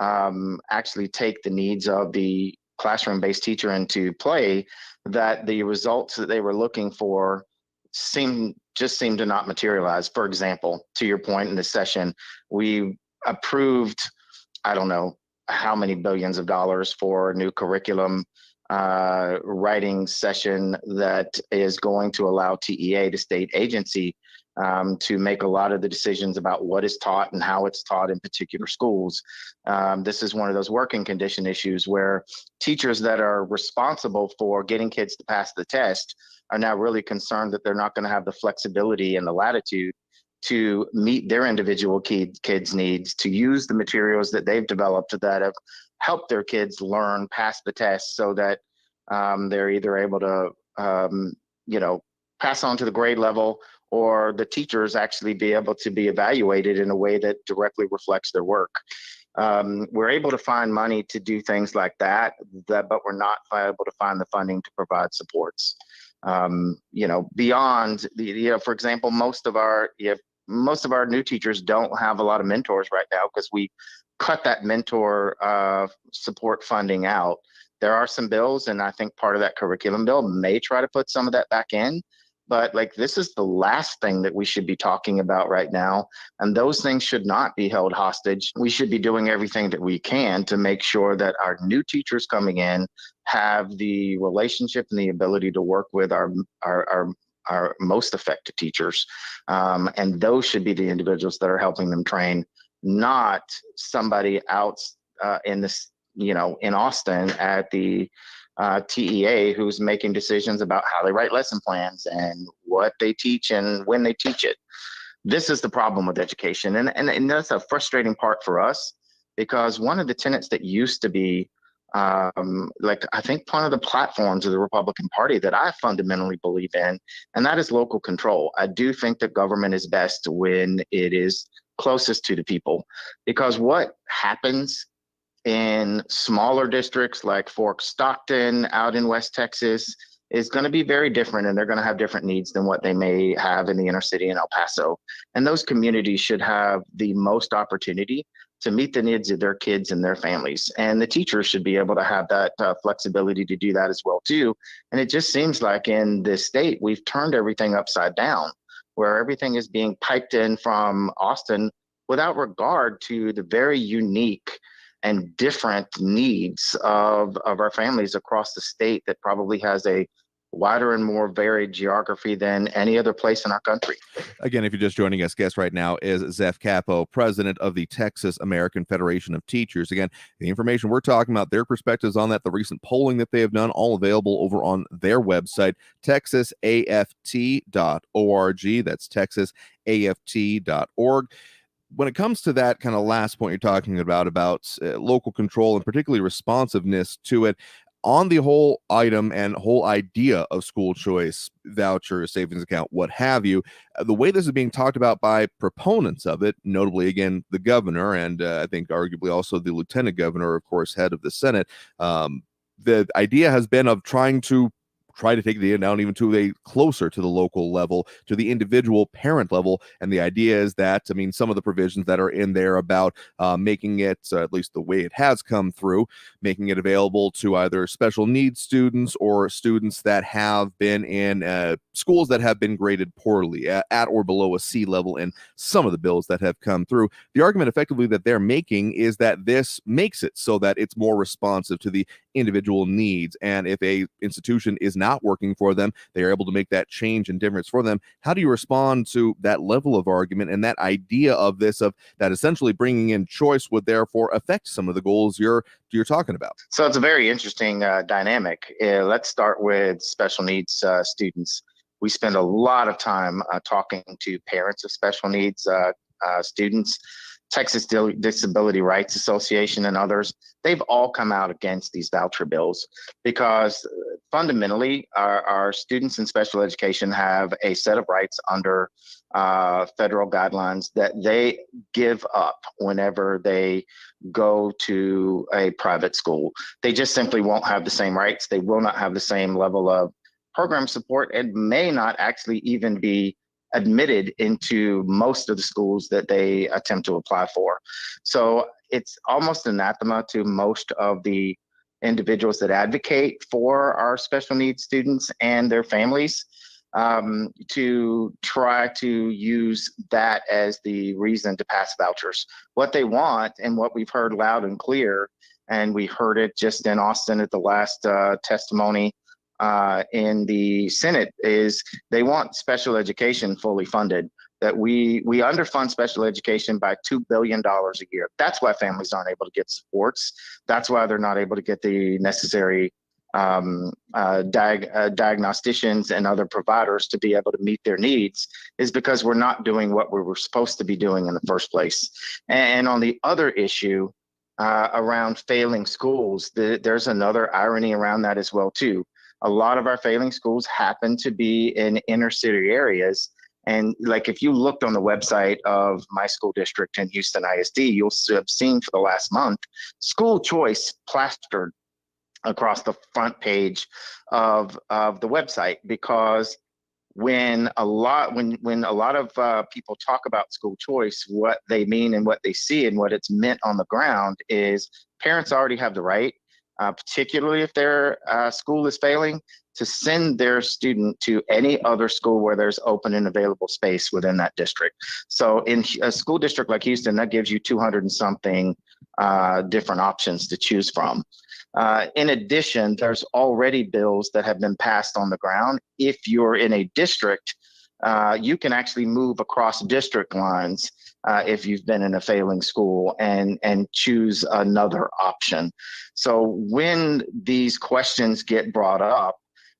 actually take the needs of the classroom-based teacher into play, that the results that they were looking for seem to not materialize. For example, to your point, in this session, we approved, I don't know how many billions of dollars for a new curriculum writing session that is going to allow TEA, the state agency, to make a lot of the decisions about what is taught and how it's taught in particular schools. This is one of those working condition issues where teachers that are responsible for getting kids to pass the test are now really concerned that they're not going to have the flexibility and the latitude to meet their individual kids' needs, to use the materials that they've developed that have helped their kids learn, pass the test, so that they're either able to, pass on to the grade level, or the teachers actually be able to be evaluated in a way that directly reflects their work. We're able to find money to do things like that, but we're not able to find the funding to provide supports. Beyond for example, most of our new teachers don't have a lot of mentors right now because we cut that mentor support funding out. There are some bills, and I think part of that curriculum bill may try to put some of that back in. But this is the last thing that we should be talking about right now. And those things should not be held hostage. We should be doing everything that we can to make sure that our new teachers coming in have the relationship and the ability to work with our most effective teachers. And those should be the individuals that are helping them train, not somebody out in this, in Austin at the TEA who's making decisions about how they write lesson plans and what they teach and when they teach it. This is the problem with education. And that's a frustrating part for us, because one of the tenets that used to be I think one of the platforms of the Republican Party that I fundamentally believe in, and that is local control. I do think that government is best when it is closest to the people, because what happens in smaller districts like Fort Stockton out in West Texas is going to be very different, and they're going to have different needs than what they may have in the inner city in El Paso. And those communities should have the most opportunity to meet the needs of their kids and their families. And the teachers should be able to have that flexibility to do that as well too. And it just seems like in this state, we've turned everything upside down, where everything is being piped in from Austin without regard to the very unique and different needs of our families across the state that probably has a wider and more varied geography than any other place in our country. Again, if you're just joining us, guest right now is Zeph Capo, president of the Texas American Federation of Teachers. Again, the information we're talking about, their perspectives on that, the recent polling that they have done, all available over on their website, texasaft.org. That's texasaft.org. When it comes to that kind of last point you're talking about local control and particularly responsiveness to it, on the whole item and whole idea of school choice, voucher, savings account, what have you, the way this is being talked about by proponents of it, notably, again, the governor, and I think arguably also the lieutenant governor, of course, head of the Senate, the idea has been of try to take the down even to a closer to the local level, to the individual parent level. And the idea is that, I mean, some of the provisions that are in there about making it, at least the way it has come through, making it available to either special needs students or students that have been in schools that have been graded poorly at or below a C level in some of the bills that have come through. The argument effectively that they're making is that this makes it so that it's more responsive to the individual needs. And if a institution is not working for them, they are able to make that change and difference for them. How do you respond to that level of argument and that idea of this, of that essentially bringing in choice would therefore affect some of the goals you're talking about? So it's a very interesting dynamic. Let's start with special needs students. We spend a lot of time talking to parents of special needs students. Texas Disability Rights Association and others, they've all come out against these voucher bills because fundamentally our students in special education have a set of rights under federal guidelines that they give up whenever they go to a private school. They just simply won't have the same rights. They will not have the same level of program support and may not actually even be admitted into most of the schools that they attempt to apply for. So it's almost anathema to most of the individuals that advocate for our special needs students and their families to try to use that as the reason to pass vouchers. What they want, and what we've heard loud and clear, and we heard it just in Austin at the last testimony in the Senate, is they want special education fully funded. That we underfund special education by $2 billion a year. That's why families aren't able to get supports. That's why they're not able to get the necessary diagnosticians and other providers to be able to meet their needs, is because we're not doing what we were supposed to be doing in the first place. And on the other issue around failing schools, there's another irony around that as well too. A lot of our failing schools happen to be in inner city areas. And like, if you looked on the website of my school district in Houston ISD, you'll have seen for the last month, school choice plastered across the front page of the website, because when a lot of people talk about school choice, what they mean and what they see and what it's meant on the ground is parents already have the right, particularly if their school is failing, to send their student to any other school where there's open and available space within that district. So in a school district like Houston, that gives you 200 and something different options to choose from. In addition, there's already bills that have been passed on the ground. If you're in a district, you can actually move across district lines if you've been in a failing school and choose another option. So when these questions get brought up,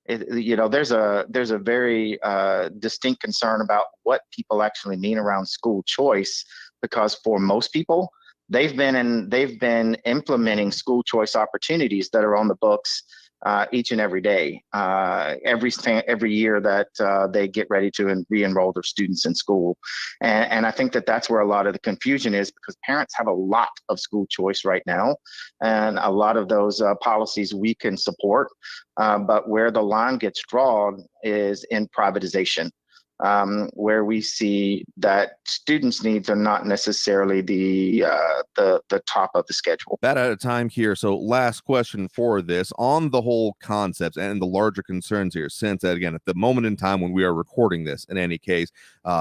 there's a very distinct concern about what people actually mean around school choice, because for most people, they've been implementing school choice opportunities that are on the books each and every day, every year that they get ready to re-enroll their students in school. And I think that that's where a lot of the confusion is, because parents have a lot of school choice right now, and a lot of those policies we can support. But where the line gets drawn is in privatization. Where we see that students' needs are not necessarily the top of the schedule. About out of time here. So last question for this on the whole concepts and the larger concerns here, since that, again, at the moment in time when we are recording this, in any case,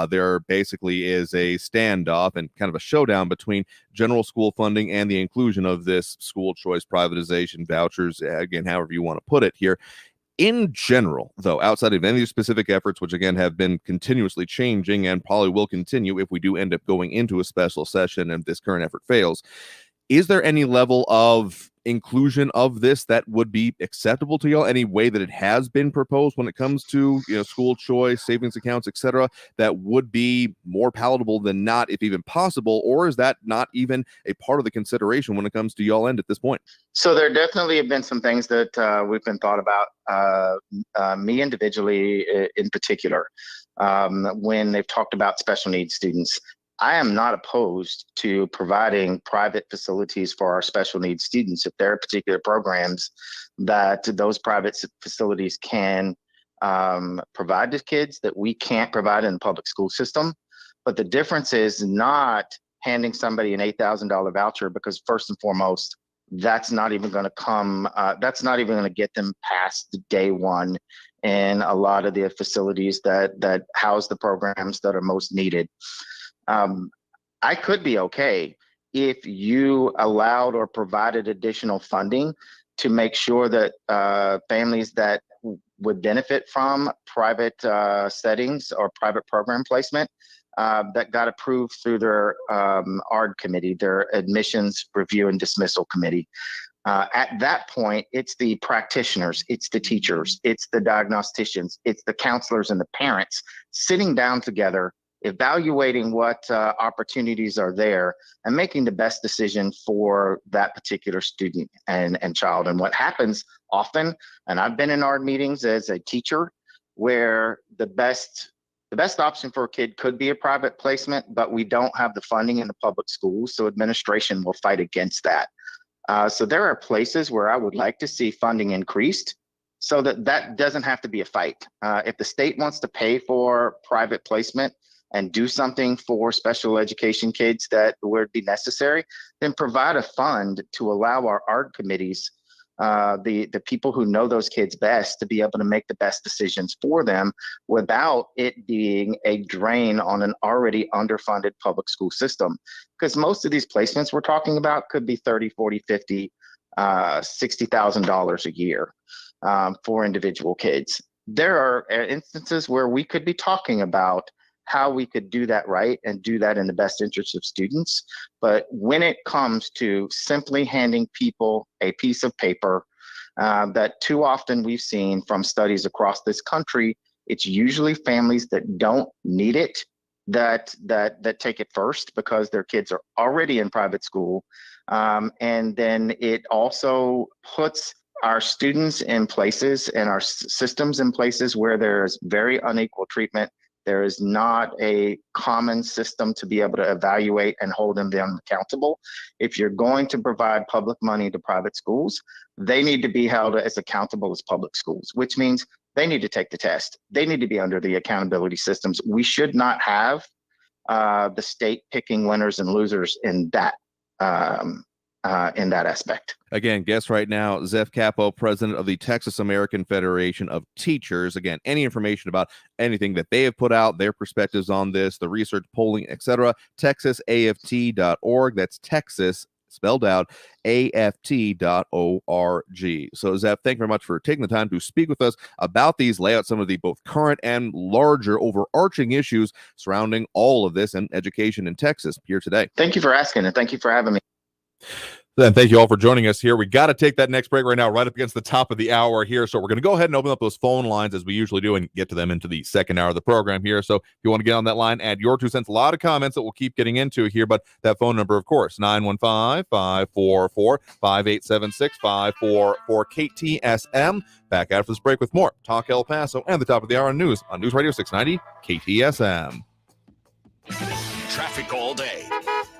there basically is a standoff and kind of a showdown between general school funding and the inclusion of this school choice privatization vouchers, again, however you want to put it here. In general, though, outside of any specific efforts, which again have been continuously changing and probably will continue if we do end up going into a special session and this current effort fails, is there any level of inclusion of this that would be acceptable to y'all? Any way that it has been proposed when it comes to, school choice, savings accounts, etc., that would be more palatable than not, if even possible? Or is that not even a part of the consideration when it comes to y'all end at this point? So there definitely have been some things that we've been thought about, me individually in particular, when they've talked about special needs students. I am not opposed to providing private facilities for our special needs students if there are particular programs that those private facilities can provide to kids that we can't provide in the public school system. But the difference is not handing somebody an $8,000 voucher, because first and foremost, that's not even going to that's not even going to get them past day one in a lot of the facilities that house the programs that are most needed. I could be okay if you allowed or provided additional funding to make sure that families that would benefit from private settings or private program placement that got approved through their ARD committee, their admissions review and dismissal committee. At that point, it's the practitioners, it's the teachers, it's the diagnosticians, it's the counselors and the parents sitting down together, evaluating what opportunities are there and making the best decision for that particular student and child. And what happens often, and I've been in ARD meetings as a teacher, where the best option for a kid could be a private placement, but we don't have the funding in the public schools, so administration will fight against that. So there are places where I would like to see funding increased so that doesn't have to be a fight. If the state wants to pay for private placement and do something for special education kids that would be necessary, then provide a fund to allow our ARD committees, the people who know those kids best, to be able to make the best decisions for them without it being a drain on an already underfunded public school system. Because most of these placements we're talking about could be $30, $40, $50, $60,000 a year for individual kids. There are instances where we could be talking about how we could do that right and do that in the best interest of students. But when it comes to simply handing people a piece of paper that too often we've seen from studies across this country, it's usually families that don't need it that take it first because their kids are already in private school. And then it also puts our students in places and our systems in places where there's very unequal treatment. There is not a common system to be able to evaluate and hold them accountable. If you're going to provide public money to private schools, they need to be held as accountable as public schools, which means they need to take the test. They need to be under the accountability systems. We should not have the state picking winners and losers in that aspect. Again, guest right now, Zeph Capo, president of the Texas American Federation of Teachers. Again, any information about anything that they have put out, their perspectives on this, the research, polling, etc., texasaft.org. That's Texas, spelled out, aft.org. So, Zeph, thank you very much for taking the time to speak with us about these, lay out some of the both current and larger overarching issues surrounding all of this and education in Texas here today. Thank you for asking, and thank you for having me. Then thank you all for joining us here. We got to take that next break right now, right up against the top of the hour here. So we're going to go ahead and open up those phone lines as we usually do and get to them into the second hour of the program here. So if you want to get on that line, add your 2 cents. A lot of comments that we'll keep getting into here, but that phone number, of course, 915-544-5876-544 KTSM. Back after this break with more Talk El Paso and the top of the hour news on News Radio 690 KTSM. Traffic all day.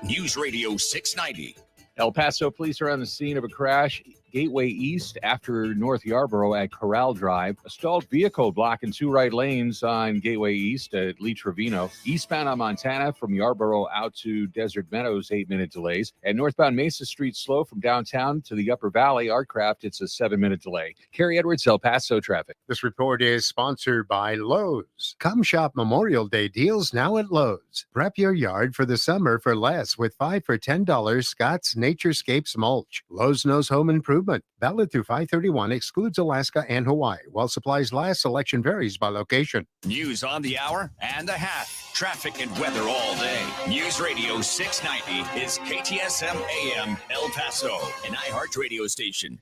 News Radio 690. El Paso police are on the scene of a crash Gateway East after North Yarborough at Corral Drive. A stalled vehicle blocking 2 right lanes on Gateway East at Lee Trevino. Eastbound on Montana from Yarborough out to Desert Meadows, 8-minute delays. And northbound Mesa Street slow from downtown to the Upper Valley. Artcraft, it's a 7-minute delay. Kerry Edwards, El Paso traffic. This report is sponsored by Lowe's. Come shop Memorial Day deals now at Lowe's. Prep your yard for the summer for less with 5 for $10 Scott's Naturescapes mulch. Lowe's knows home improvement improvement. Valid through 5/31. Excludes Alaska and Hawaii. While supplies last, selection varies by location. News on the hour and a half. Traffic and weather all day. News Radio 690 is KTSM AM El Paso, an iHeart radio station.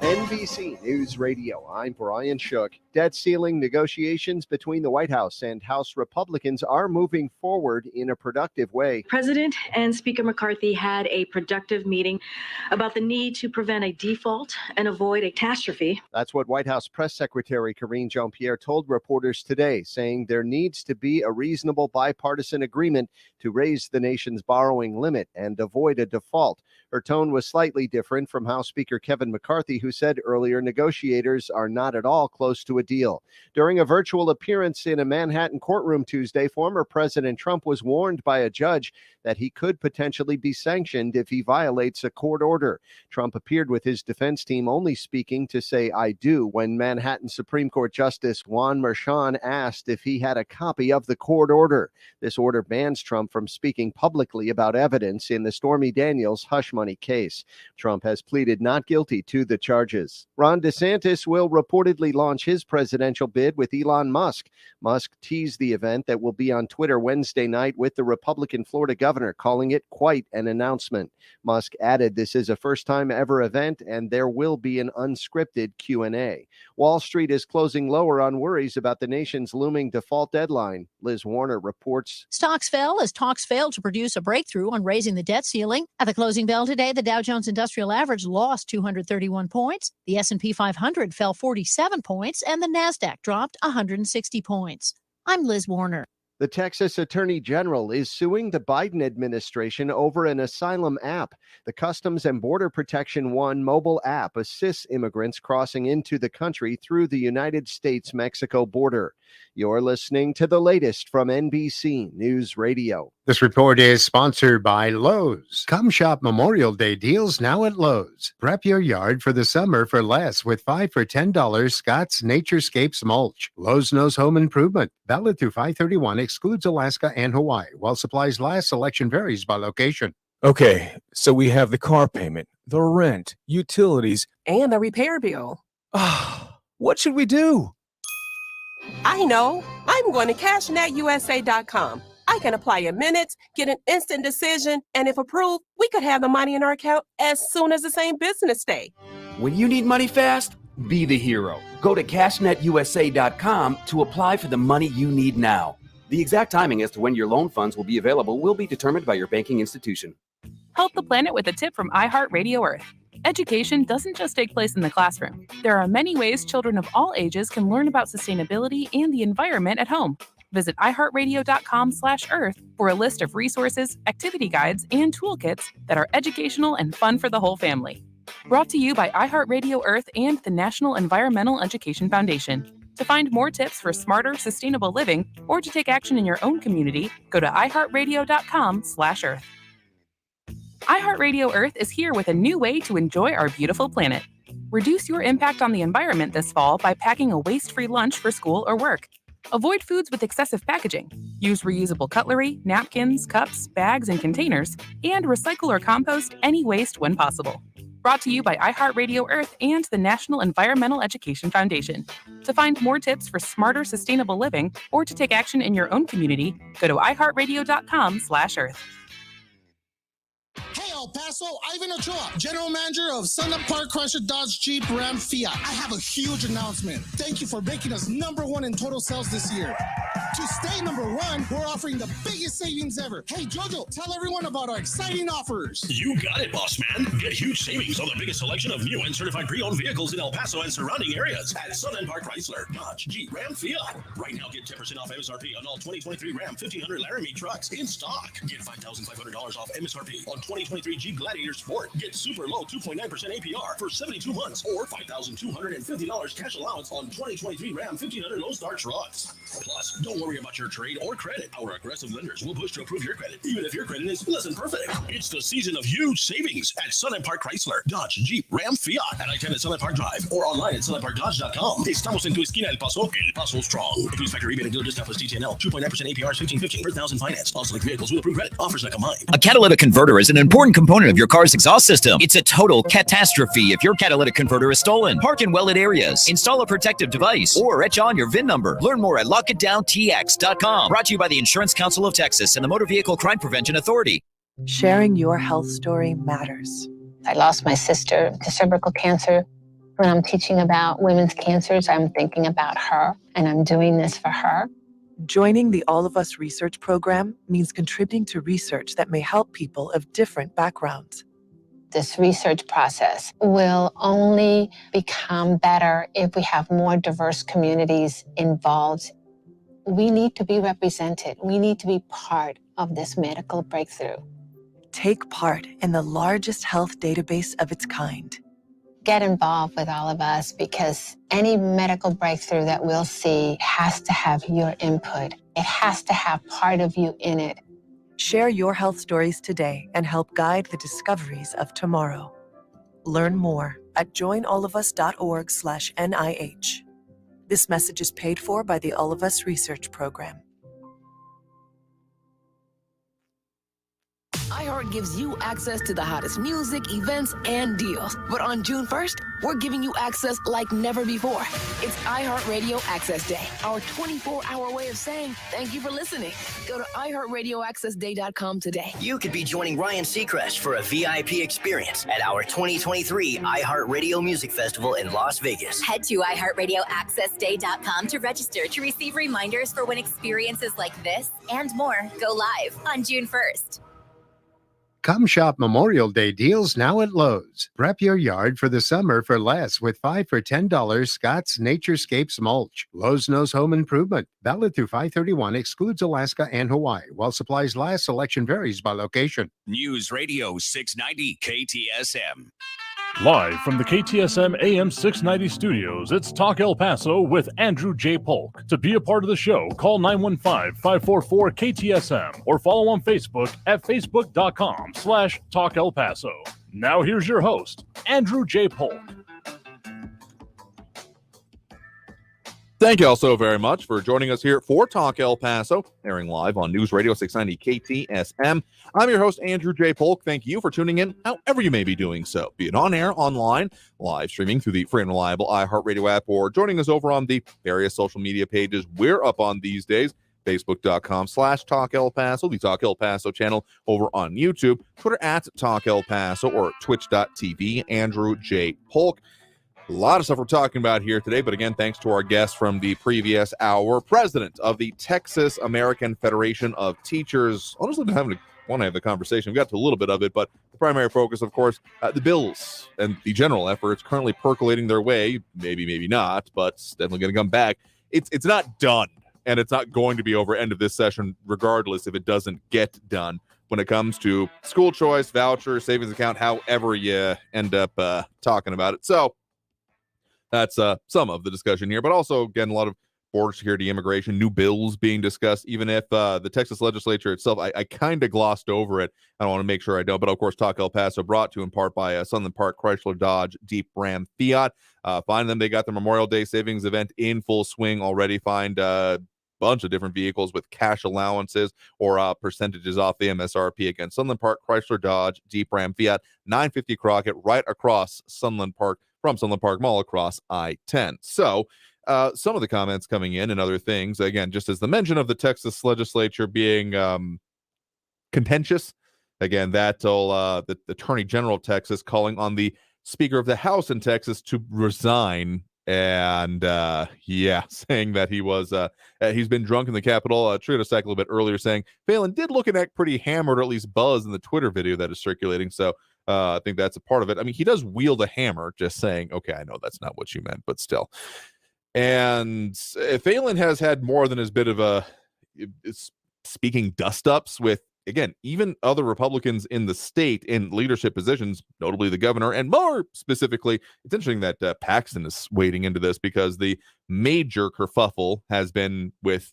NBC News Radio, I'm Brian Shook. Debt ceiling negotiations between the White House and House Republicans are moving forward in a productive way. President and Speaker McCarthy had a productive meeting about the need to prevent a default and avoid a catastrophe. That's what White House Press Secretary Karine Jean-Pierre told reporters today, saying there needs to be a reasonable bipartisan agreement to raise the nation's borrowing limit and avoid a default. Her tone was slightly different from House Speaker Kevin McCarthy, who said earlier negotiators are not at all close to a deal. During a virtual appearance in a Manhattan courtroom Tuesday, former President Trump was warned by a judge that he could potentially be sanctioned if he violates a court order. Trump appeared with his defense team only speaking to say "I do" when Manhattan Supreme Court Justice Juan Merchan asked if he had a copy of the court order. This order bans Trump from speaking publicly about evidence in the Stormy Daniels hush money case. Trump has pleaded not guilty to the charges. Ron DeSantis will reportedly launch his presidential bid with Elon Musk. Musk teased the event that will be on Twitter Wednesday night with the Republican Florida governor, calling it quite an announcement. Musk added this is a first-time ever event and there will be an unscripted Q&A. Wall Street is closing lower on worries about the nation's looming default deadline. Liz Warner reports. Stocks fell as talks failed to produce a breakthrough on raising the debt ceiling. At the closing bell today, the Dow Jones Industrial Average lost 231 points. The S&P 500 fell 47 points, and the Nasdaq dropped 160 points. I'm Liz Warner. The Texas Attorney General is suing the Biden administration over an asylum app. The Customs and Border Protection One mobile app assists immigrants crossing into the country through the United States-Mexico border. You're listening to the latest from NBC News Radio. This report is sponsored by Lowe's. Come shop Memorial Day deals now at Lowe's. Prep your yard for the summer for less with 5 for $10 Scott's Naturescapes mulch. Lowe's knows home improvement. Valid through 5/31. Excludes Alaska and Hawaii. While supplies last, selection varies by location. Okay, so we have the car payment, the rent, utilities, and the repair bill. What should we do? I know. I'm going to CashNetUSA.com. I can apply in minutes, get an instant decision, and if approved, we could have the money in our account as soon as the same business day. When you need money fast, be the hero. Go to CashNetUSA.com to apply for the money you need now. The exact timing as to when your loan funds will be available will be determined by your banking institution. Help the planet with a tip from iHeartRadio Earth. Education doesn't just take place in the classroom. There are many ways children of all ages can learn about sustainability and the environment at home. Visit iHeartRadio.com/Earth for a list of resources, activity guides, and toolkits that are educational and fun for the whole family. Brought to you by iHeartRadio Earth and the National Environmental Education Foundation. To find more tips for smarter, sustainable living, or to take action in your own community, go to iHeartRadio.com/Earth. iHeartRadio Earth is here with a new way to enjoy our beautiful planet. Reduce your impact on the environment this fall by packing a waste-free lunch for school or work. Avoid foods with excessive packaging. Use reusable cutlery, napkins, cups, bags, and containers, and recycle or compost any waste when possible. Brought to you by iHeartRadio Earth and the National Environmental Education Foundation. To find more tips for smarter, sustainable living, or to take action in your own community, go to iHeartRadio.com/Earth. Hey El Paso, Ivan Ochoa, General Manager of Sun Up Park Crusher Dodge Jeep Ram Fiat. I have a huge announcement. Thank you for making us #1 in total sales this year. To stay #1, we're offering the biggest savings ever. Hey Jojo, tell everyone about our exciting offers. You got it, boss man. Get huge savings on the biggest selection of new and certified pre-owned vehicles in El Paso and surrounding areas at Sun and Park Chrysler, Dodge, Jeep, Ram, Fiat. Right now, get 10% off MSRP on all 2023 Ram 1500 Laramie trucks in stock. Get $5,500 off MSRP on 2023 Jeep Gladiator Sport. Get super low 2.9% APR for 72 months or $5,250 cash allowance on 2023 Ram 1500 Lone Star trucks. Plus, don't worry about your trade or credit. Our aggressive lenders will push to approve your credit, even if your credit is less than perfect. It's the season of huge savings at Sun Park Chrysler, Dodge, Jeep, Ram, Fiat, at I-10 at Sun Park Drive, or online at sunparkdodge.com. Estamos en tu esquina El Paso Strong. Please factor rebate and dealer discount plus TTNL. 2.9% APR is $15.15 per thousand finance. All select vehicles with approved credit. Offers not combined. A catalytic converter is an important component of your car's exhaust system. It's a total catastrophe if your catalytic converter is stolen. Park in well-lit areas. Install a protective device or etch on your VIN number. Learn more at LockItDownTX.com. Brought to you by the Insurance Council of Texas and the Motor Vehicle Crime Prevention Authority. Sharing your health story matters. I lost my sister to cervical cancer. When I'm teaching about women's cancers, I'm thinking about her, and I'm doing this for her. Joining the All of Us research program means contributing to research that may help people of different backgrounds. This research process will only become better if we have more diverse communities involved. We need to be represented. We need to be part of this medical breakthrough. Take part in the largest health database of its kind. Get involved with all of us because any medical breakthrough that we'll see has to have your input. It has to have part of you in it. Share your health stories today and help guide the discoveries of tomorrow. Learn more at joinallofus.org/NIH. This message is paid for by the All of Us Research Program. iHeart gives you access to the hottest music, events, and deals. But on June 1st, we're giving you access like never before. It's iHeart Radio Access Day, our 24-hour way of saying thank you for listening. Go to iHeartRadioAccessDay.com today. You could be joining Ryan Seacrest for a VIP experience at our 2023 iHeartRadio Music Festival in Las Vegas. Head to iHeartRadioAccessDay.com to register to receive reminders for when experiences like this and more go live on June 1st. Come shop Memorial Day deals now at Lowe's. Prep your yard for the summer for less with 5 for $10 Scott's Naturescapes mulch. Lowe's knows home improvement. Valid through 5/31, excludes Alaska and Hawaii. While supplies last, selection varies by location. News Radio 690 KTSM. Live from the KTSM AM 690 studios, it's Talk El Paso with Andrew J. Polk. To be a part of the show, call 915-544-KTSM or follow on Facebook at facebook.com/Talk El Paso. Now here's your host, Andrew J. Polk. Thank you all so very much for joining us here for Talk El Paso, airing live on News Radio 690 KTSM. I'm your host, Andrew J. Polk. Thank you for tuning in, however you may be doing so, be it on air, online, live streaming through the free and reliable iHeartRadio app, or joining us over on the various social media pages we're up on these days. Facebook.com/Talk El Paso, the Talk El Paso channel over on YouTube, Twitter at Talk El Paso, or Twitch.tv, Andrew J. Polk. A lot of stuff we're talking about here today, but again, thanks to our guest from the previous hour, president of the Texas American Federation of Teachers. Honestly, want to have the conversation. We got to a little bit of it, but the primary focus, of course, the bills and the general efforts currently percolating their way. Maybe not, but it's definitely going to come back. It's not done, and it's not going to be over end of this session, regardless if it doesn't get done. When it comes to school choice, voucher, savings account, however you end up talking about it. So that's some of the discussion here, but also, again, a lot of border security, immigration, new bills being discussed, even if the Texas legislature itself, I kind of glossed over it. I don't want to make sure I don't, but of course, Talk El Paso brought to you in part by Sunland Park, Chrysler, Dodge, Jeep, Ram, Fiat. Find them. They got the Memorial Day savings event in full swing already. Find bunch of different vehicles with cash allowances or percentages off the MSRP. Again, Sunland Park, Chrysler, Dodge, Jeep, Ram, Fiat, 950 Crockett, right across Sunland Park, from Sunland Park Mall across I-10. So some of the comments coming in and other things, again, just as the mention of the Texas legislature being contentious. Again, that's all the Attorney General of Texas calling on the Speaker of the House in Texas to resign. And saying that he was he's been drunk in the Capitol. Triota a little bit earlier saying Phelan did look and act pretty hammered, or at least buzz, in the Twitter video that is circulating. So I think that's a part of it. I mean, he does wield a hammer, just saying, okay, I know that's not what you meant, but still. And Phelan has had more than his bit of a speaking dust-ups with, again, even other Republicans in the state in leadership positions, notably the governor, and more specifically, it's interesting that Paxton is wading into this because the major kerfuffle has been with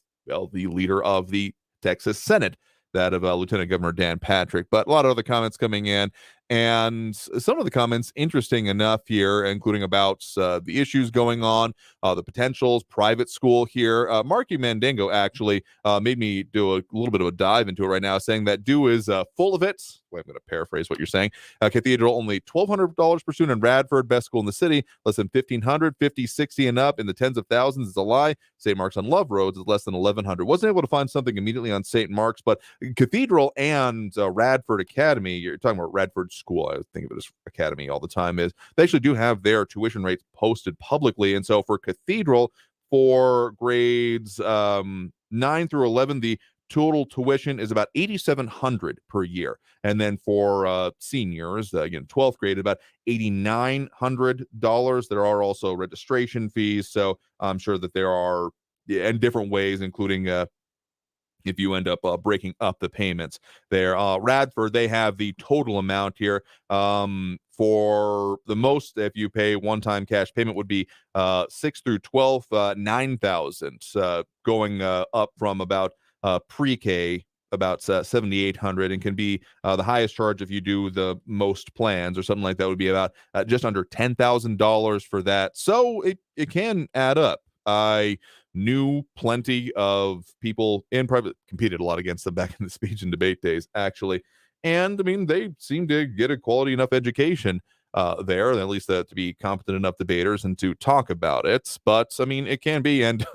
the leader of the Texas Senate, that of Lieutenant Governor Dan Patrick. But a lot of other comments coming in, and some of the comments interesting enough here, including about the issues going on, the potentials, private school here. Marky Mandingo actually made me do a little bit of a dive into it right now, saying that DO is full of it. Well, I'm going to paraphrase what you're saying. Cathedral only $1,200 per student in Radford, best school in the city, less than $1,500, 50, 60 and up in the tens of thousands is a lie. St. Mark's on Love Roads is less than $1,100. Wasn't able to find something immediately on St. Mark's, but Cathedral and Radford Academy, you're talking about Radford School, I think of it as Academy all the time, is they actually do have their tuition rates posted publicly. And so for Cathedral, for grades 9 through 11, the total tuition is about $8,700 per year. And then for seniors, again, 12th grade, about $8,900. There are also registration fees. So I'm sure that there are, and different ways, including if you end up breaking up the payments there. Radford, they have the total amount here. For the most, if you pay one-time cash payment, would be 6 through 12, $9,000, going up from about pre-K about $7,800, and can be the highest charge if you do the most plans or something like that would be about just under $10,000 for that. So it can add up. I knew plenty of people in private, competed a lot against them back in the speech and debate days, actually. And I mean, they seem to get a quality enough education there, at least to be competent enough debaters and to talk about it. But I mean, it can be. And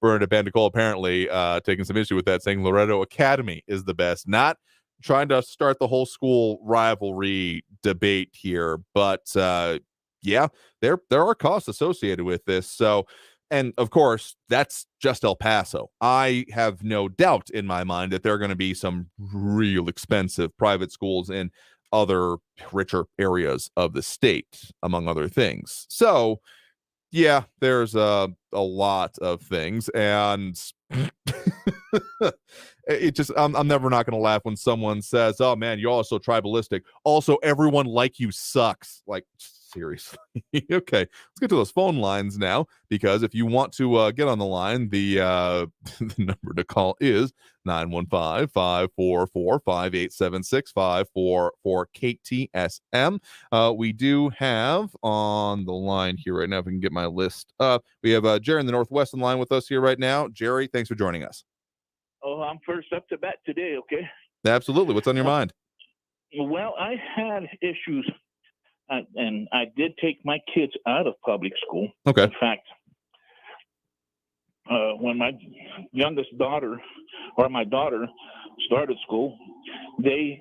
Bernadette Bandicole apparently taking some issue with that, saying Loretto Academy is the best. Not trying to start the whole school rivalry debate here, but yeah, there are costs associated with this. So, and of course, that's just El Paso. I have no doubt in my mind that there are going to be some real expensive private schools in other richer areas of the state, among other things. So, yeah, there's a lot of things, and it just I'm never not going to laugh when someone says, "Oh man, you're all so tribalistic." Also, everyone like you sucks. Like, seriously. Okay, let's get to those phone lines now, because if you want to get on the line, the the number to call is 915-544-5876, 544-KTSM. We do have on the line here right now, if we can get my list up, we have Jerry in the Northwest line with us here right now. Jerry, thanks for joining us. Oh, I'm first up to bat today, okay? Absolutely. What's on your mind? Well, I had issues, and I did take my kids out of public school. Okay. In fact, when my youngest daughter, or my daughter, started school, they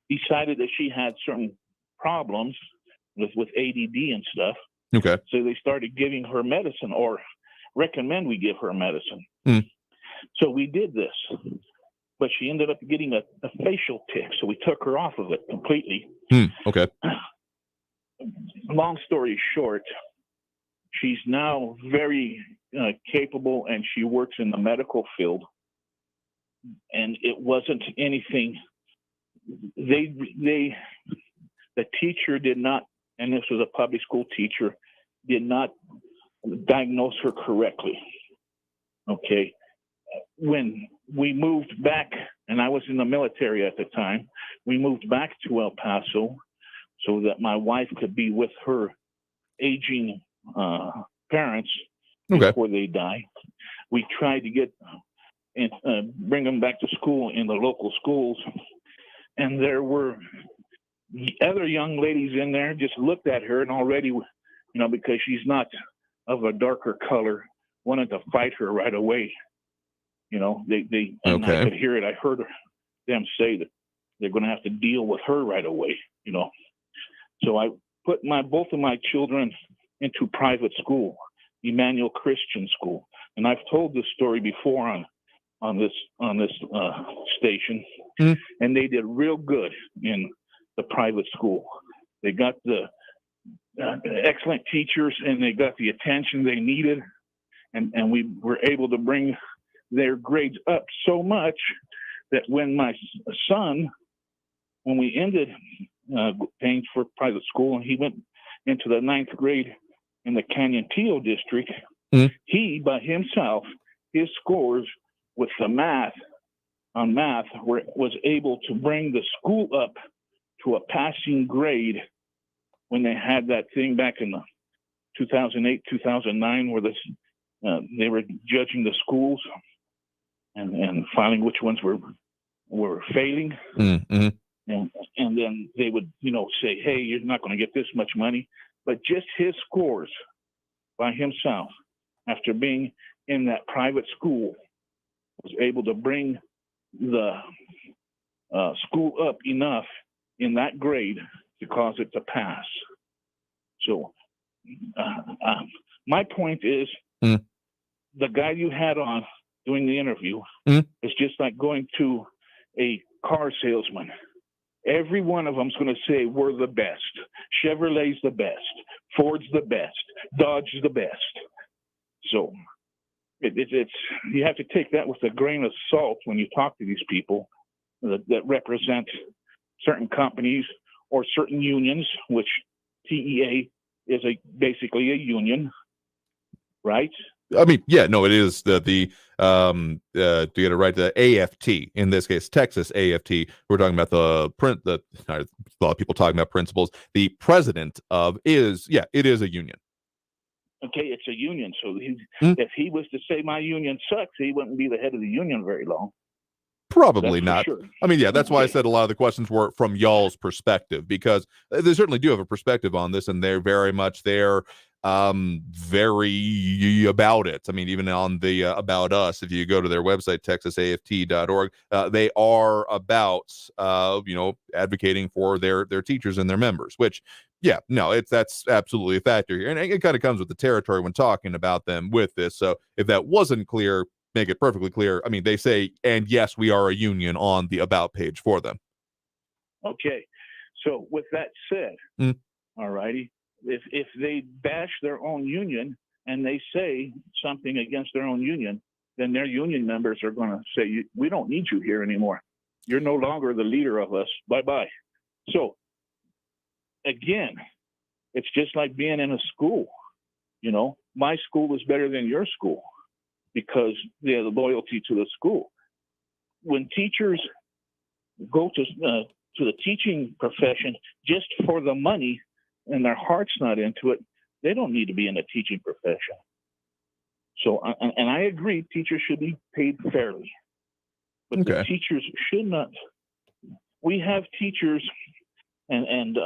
decided that she had certain problems with ADD and stuff. Okay. So they started giving her medicine, or recommend we give her medicine. Mm. So we did this, but she ended up getting a facial tick, so we took her off of it completely. Okay. Long story short, she's now very capable, and she works in the medical field. And it wasn't anything. The teacher did not, and this was a public school teacher, did not diagnose her correctly. Okay. When we moved back, and I was in the military at the time, we moved back to El Paso so that my wife could be with her aging parents before they die. We tried to get bring them back to school in the local schools, and there were other young ladies in there just looked at her and already, because she's not of a darker color, wanted to fight her right away. They and I could hear it. I heard them say that they're going to have to deal with her right away. So I put both of my children into private school, Emmanuel Christian School, and I've told this story before on this station, and they did real good in the private school. They got the excellent teachers, and they got the attention they needed, and we were able to bring their grades up so much that when my son, when we ended paying for private school, and he went into the 9th grade in the Canyon Teal district, he by himself his scores with the math was able to bring the school up to a passing grade when they had that thing back in the 2008, 2009, where they were judging the schools and finding which ones were failing. Mm-hmm. And then they would, say, hey, you're not going to get this much money. But just his scores by himself, after being in that private school, was able to bring the school up enough in that grade to cause it to pass. So my point is, the guy you had on doing the interview is just like going to a car salesman. Every one of them is going to say, we're the best. Chevrolet's the best. Ford's the best. Dodge is the best. So it's you have to take that with a grain of salt when you talk to these people that represent certain companies or certain unions, which TEA is basically a union, right? I mean, yeah, no, it is to get it right, the AFT, in this case, Texas AFT. We're talking about a lot of people talking about principals. The president of it is a union. Okay, it's a union. So if he was to say my union sucks, he wouldn't be the head of the union very long. Probably not. Sure. I mean, yeah, that's why I said a lot of the questions were from y'all's perspective, because they certainly do have a perspective on this, and they're very much there, very about it. I mean, even on the About Us, if you go to their website, texasaft.org, they are about, advocating for their teachers and their members, which, yeah, no, that's absolutely a factor here. And it kind of comes with the territory when talking about them with this. So if that wasn't clear, make it perfectly clear. I mean, they say, and yes, we are a union on the About page for them. Okay. So with that said, all righty, if they bash their own union and they say something against their own union, then their union members are going to say, we don't need you here anymore. You're no longer the leader of us. Bye-bye. So again, it's just like being in a school. My school is better than your school, because they have the loyalty to the school. When teachers go to the teaching profession just for the money and their heart's not into it, they don't need to be in the teaching profession. So, and I agree, teachers should be paid fairly, but the teachers should not. We have teachers, and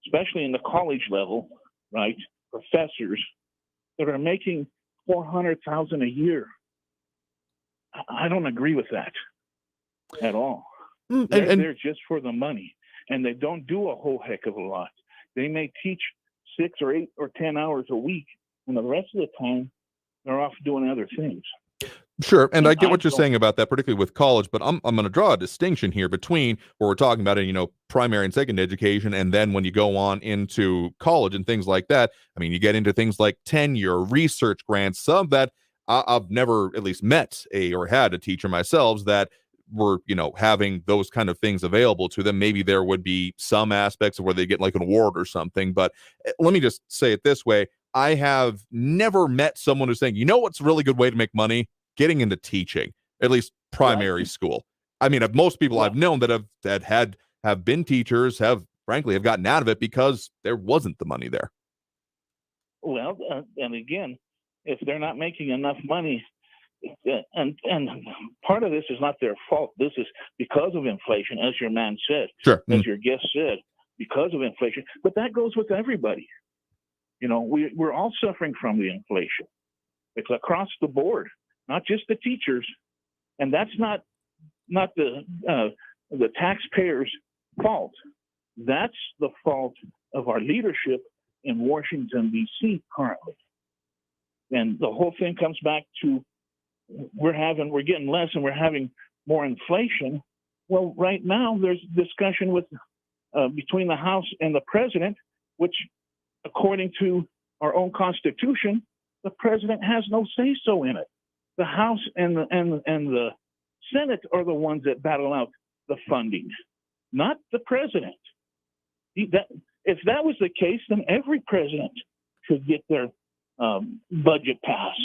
especially in the college level, right, professors that are making $400,000 a year. I don't agree with that at all. They're just for the money, and they don't do a whole heck of a lot. They may teach 6 or 8 or 10 hours a week, and the rest of the time they're off doing other things. Sure, and I get what you're saying about that, particularly with college, but I'm going to draw a distinction here between where we're talking about, primary and secondary education, and then when you go on into college and things like that. I mean, you get into things like tenure, research grants, some that I've never at least met or had a teacher myself that were, having those kind of things available to them. Maybe there would be some aspects of where they get like an award or something, but let me just say it this way. I have never met someone who's saying, what's a really good way to make money? Getting into teaching, at least primary school. I mean, most people I've known that have been teachers have gotten out of it because there wasn't the money there. Well, and again, if they're not making enough money, and part of this is not their fault. This is because of inflation, as your man said, as your guest said, because of inflation. But that goes with everybody. We're all suffering from the inflation. It's across the board. Not just the teachers, and that's not the taxpayers' fault. That's the fault of our leadership in Washington, D.C. currently. And the whole thing comes back to we're getting less and we're having more inflation. Well, right now there's discussion between the House and the president, which, according to our own Constitution, the president has no say-so in it. The House and the Senate are the ones that battle out the funding, not the president. If that was the case, then every president could get their budget passed.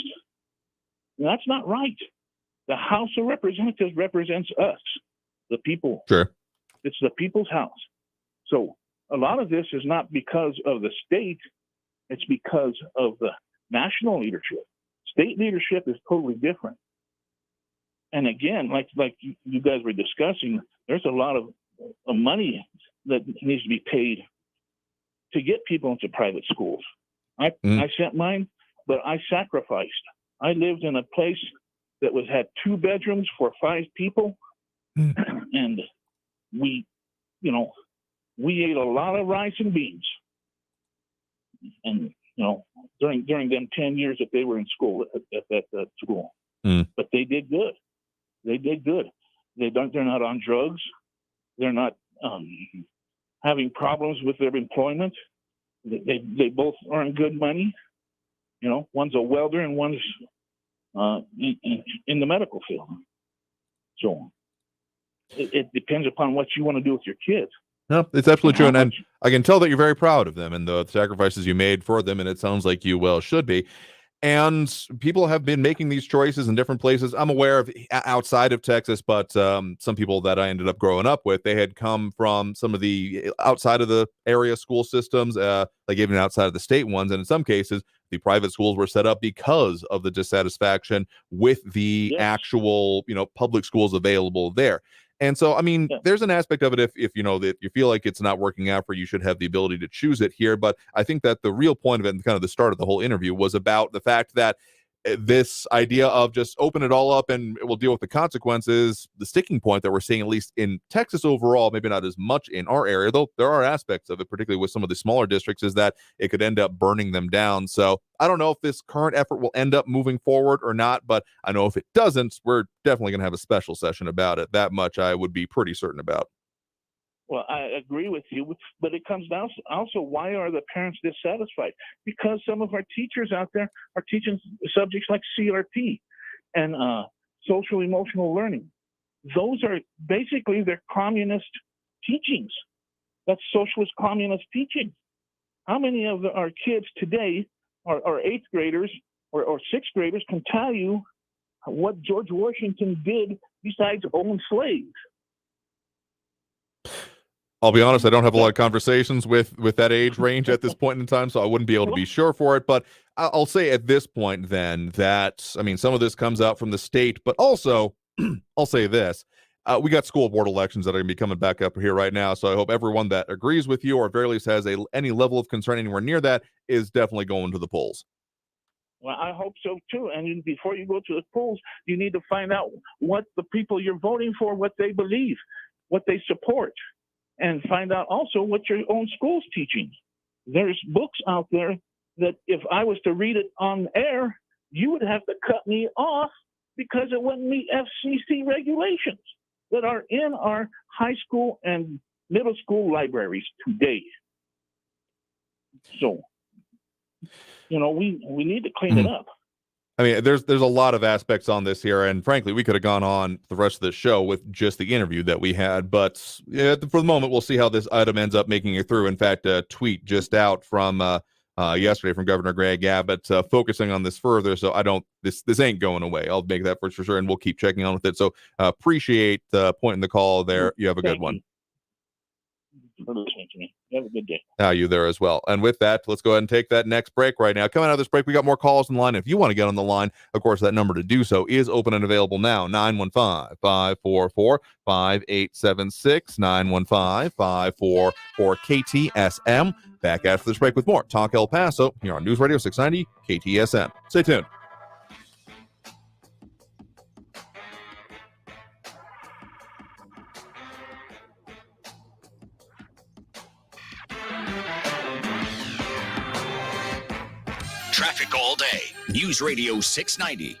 And that's not right. The House of Representatives represents us, the people. Sure. It's the people's house. So a lot of this is not because of the state. It's because of the national leadership. State leadership is totally different. And again, like you guys were discussing, there's a lot of money that needs to be paid to get people into private schools. I sent mine, but I sacrificed. I lived in a place that had 2 bedrooms for 5 people, and we ate a lot of rice and beans. And during them 10 years that they were in school at that school, but they did good. They did good. They're not on drugs. They're not having problems with their employment. They both earn good money. One's a welder and one's in the medical field. So it depends upon what you want to do with your kids. No, it's absolutely true. And I can tell that you're very proud of them and the sacrifices you made for them. And it sounds like you well should be. And people have been making these choices in different places. I'm aware of outside of Texas, but some people that I ended up growing up with, they had come from some of the outside of the area school systems, like even outside of the state ones. And in some cases, the private schools were set up because of the dissatisfaction with the actual, public schools available there. And so, I mean, there's an aspect of it if that you feel like it's not working out for you, should have the ability to choose it here. But I think that the real point of it and kind of the start of the whole interview was about the fact that this idea of just open it all up and we'll deal with the consequences, the sticking point that we're seeing, at least in Texas overall, maybe not as much in our area, though there are aspects of it, particularly with some of the smaller districts, is that it could end up burning them down. So I don't know if this current effort will end up moving forward or not, but I know if it doesn't, we're definitely going to have a special session about it. That much I would be pretty certain about. Well, I agree with you, but it comes down to also, why are the parents dissatisfied? Because some of our teachers out there are teaching subjects like CRP and social emotional learning. Those are basically their communist teachings. That's socialist communist teaching. How many of our kids today are 8th graders or 6th graders can tell you what George Washington did besides own slaves? I'll be honest, I don't have a lot of conversations with that age range at this point in time, so I wouldn't be able to be sure for it. But I'll say at this point then that, I mean, some of this comes out from the state, but also I'll say this. We got school board elections that are going to be coming back up here right now, so I hope everyone that agrees with you or at very least has any level of concern anywhere near that is definitely going to the polls. Well, I hope so too. And before you go to the polls, you need to find out what the people you're voting for, what they believe, what they support. And find out also what your own school's teaching. There's books out there that if I was to read it on air, you would have to cut me off because it wouldn't meet FCC regulations that are in our high school and middle school libraries today. So, we need to clean it up. I mean, there's a lot of aspects on this here, and frankly, we could have gone on the rest of the show with just the interview that we had, but for the moment, we'll see how this item ends up making it through. In fact, a tweet just out from yesterday from Governor Greg Abbott focusing on this further, so this ain't going away. I'll make that for sure, and we'll keep checking on with it. So appreciate pointing the call there. You have a good one. For listening to me. Have a good day. You there as well. And with that, let's go ahead and take that next break right now. Coming out of this break, we got more calls in the line. If you want to get on the line, of course, that number to do so is open and available now. 915-544-5876, 915-544-KTSM. Back after this break with more Talk El Paso here on News Radio 690 KTSM. Stay tuned. Traffic all day. News Radio 690.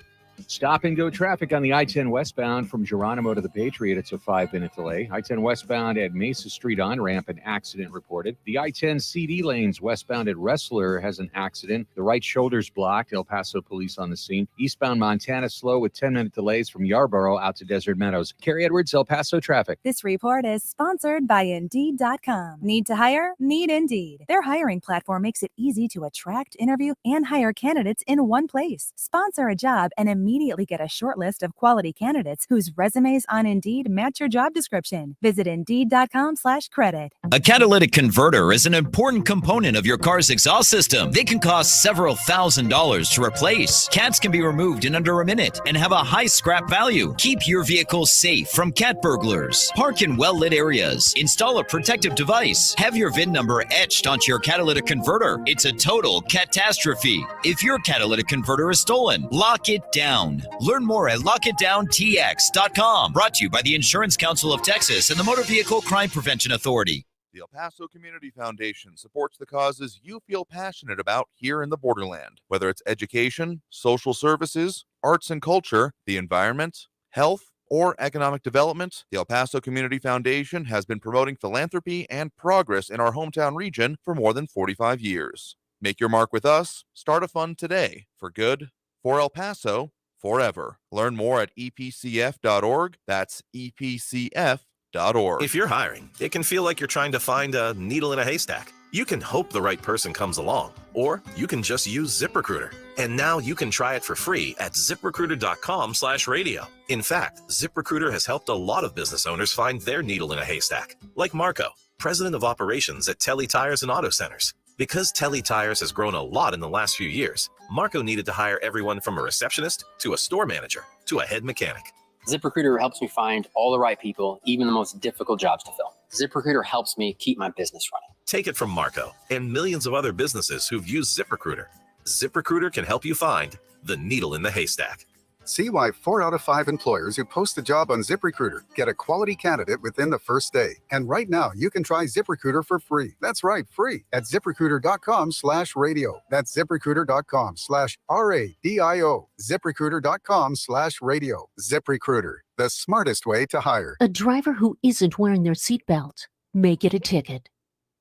Stop and go traffic on the I-10 westbound from Geronimo to the Patriot. It's a 5-minute delay. I-10 westbound at Mesa Street on-ramp, an accident reported. The I-10 CD lanes westbound at Wrestler has an accident. The right shoulder's blocked. El Paso police on the scene. Eastbound Montana slow with 10-minute delays from Yarborough out to Desert Meadows. Carrie Edwards, El Paso traffic. This report is sponsored by Indeed.com. Need to hire? Need Indeed. Their hiring platform makes it easy to attract, interview, and hire candidates in one place. Sponsor a job and immediately immediately get a short list of quality candidates whose resumes on Indeed match your job description. Visit Indeed.com/credit. A catalytic converter is an important component of your car's exhaust system. They can cost several $1,000s to replace. Cats can be removed in under a minute and have a high scrap value. Keep your vehicle safe from cat burglars. Park in well-lit areas. Install a protective device. Have your VIN number etched onto your catalytic converter. It's a total catastrophe. If your catalytic converter is stolen, lock it down. Learn more at lockitdowntx.com. Brought to you by the Insurance Council of Texas and the Motor Vehicle Crime Prevention Authority. The El Paso Community Foundation supports the causes you feel passionate about here in the borderland. Whether it's education, social services, arts and culture, the environment, health, or economic development, the El Paso Community Foundation has been promoting philanthropy and progress in our hometown region for more than 45 years. Make your mark with us. Start a fund today. For good, for El Paso, forever. Learn more at epcf.org. That's epcf.org. If you're hiring, it can feel like you're trying to find a needle in a haystack. You can hope the right person comes along, or you can just use ZipRecruiter. And now you can try it for free at ZipRecruiter.com/radio. In fact, ZipRecruiter has helped a lot of business owners find their needle in a haystack, like Marco, president of operations at Telly Tires and Auto Centers. Because Telly Tires has grown a lot in the last few years, Marco needed to hire everyone from a receptionist to a store manager to a head mechanic. ZipRecruiter helps me find all the right people, even the most difficult jobs to fill. ZipRecruiter helps me keep my business running. Take it from Marco and millions of other businesses who've used ZipRecruiter. ZipRecruiter can help you find the needle in the haystack. See why 4 out of 5 employers who post a job on ZipRecruiter get a quality candidate within the first day. And right now, you can try ZipRecruiter for free. That's right, free at ZipRecruiter.com/radio. That's ZipRecruiter.com/RADIO. ZipRecruiter.com/radio. ZipRecruiter, the smartest way to hire. A driver who isn't wearing their seatbelt may get a ticket.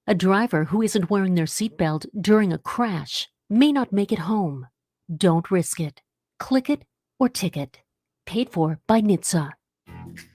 A driver who isn't wearing their seatbelt during a crash may not make it home. Don't risk it. Click it or ticket. Paid for by NHTSA.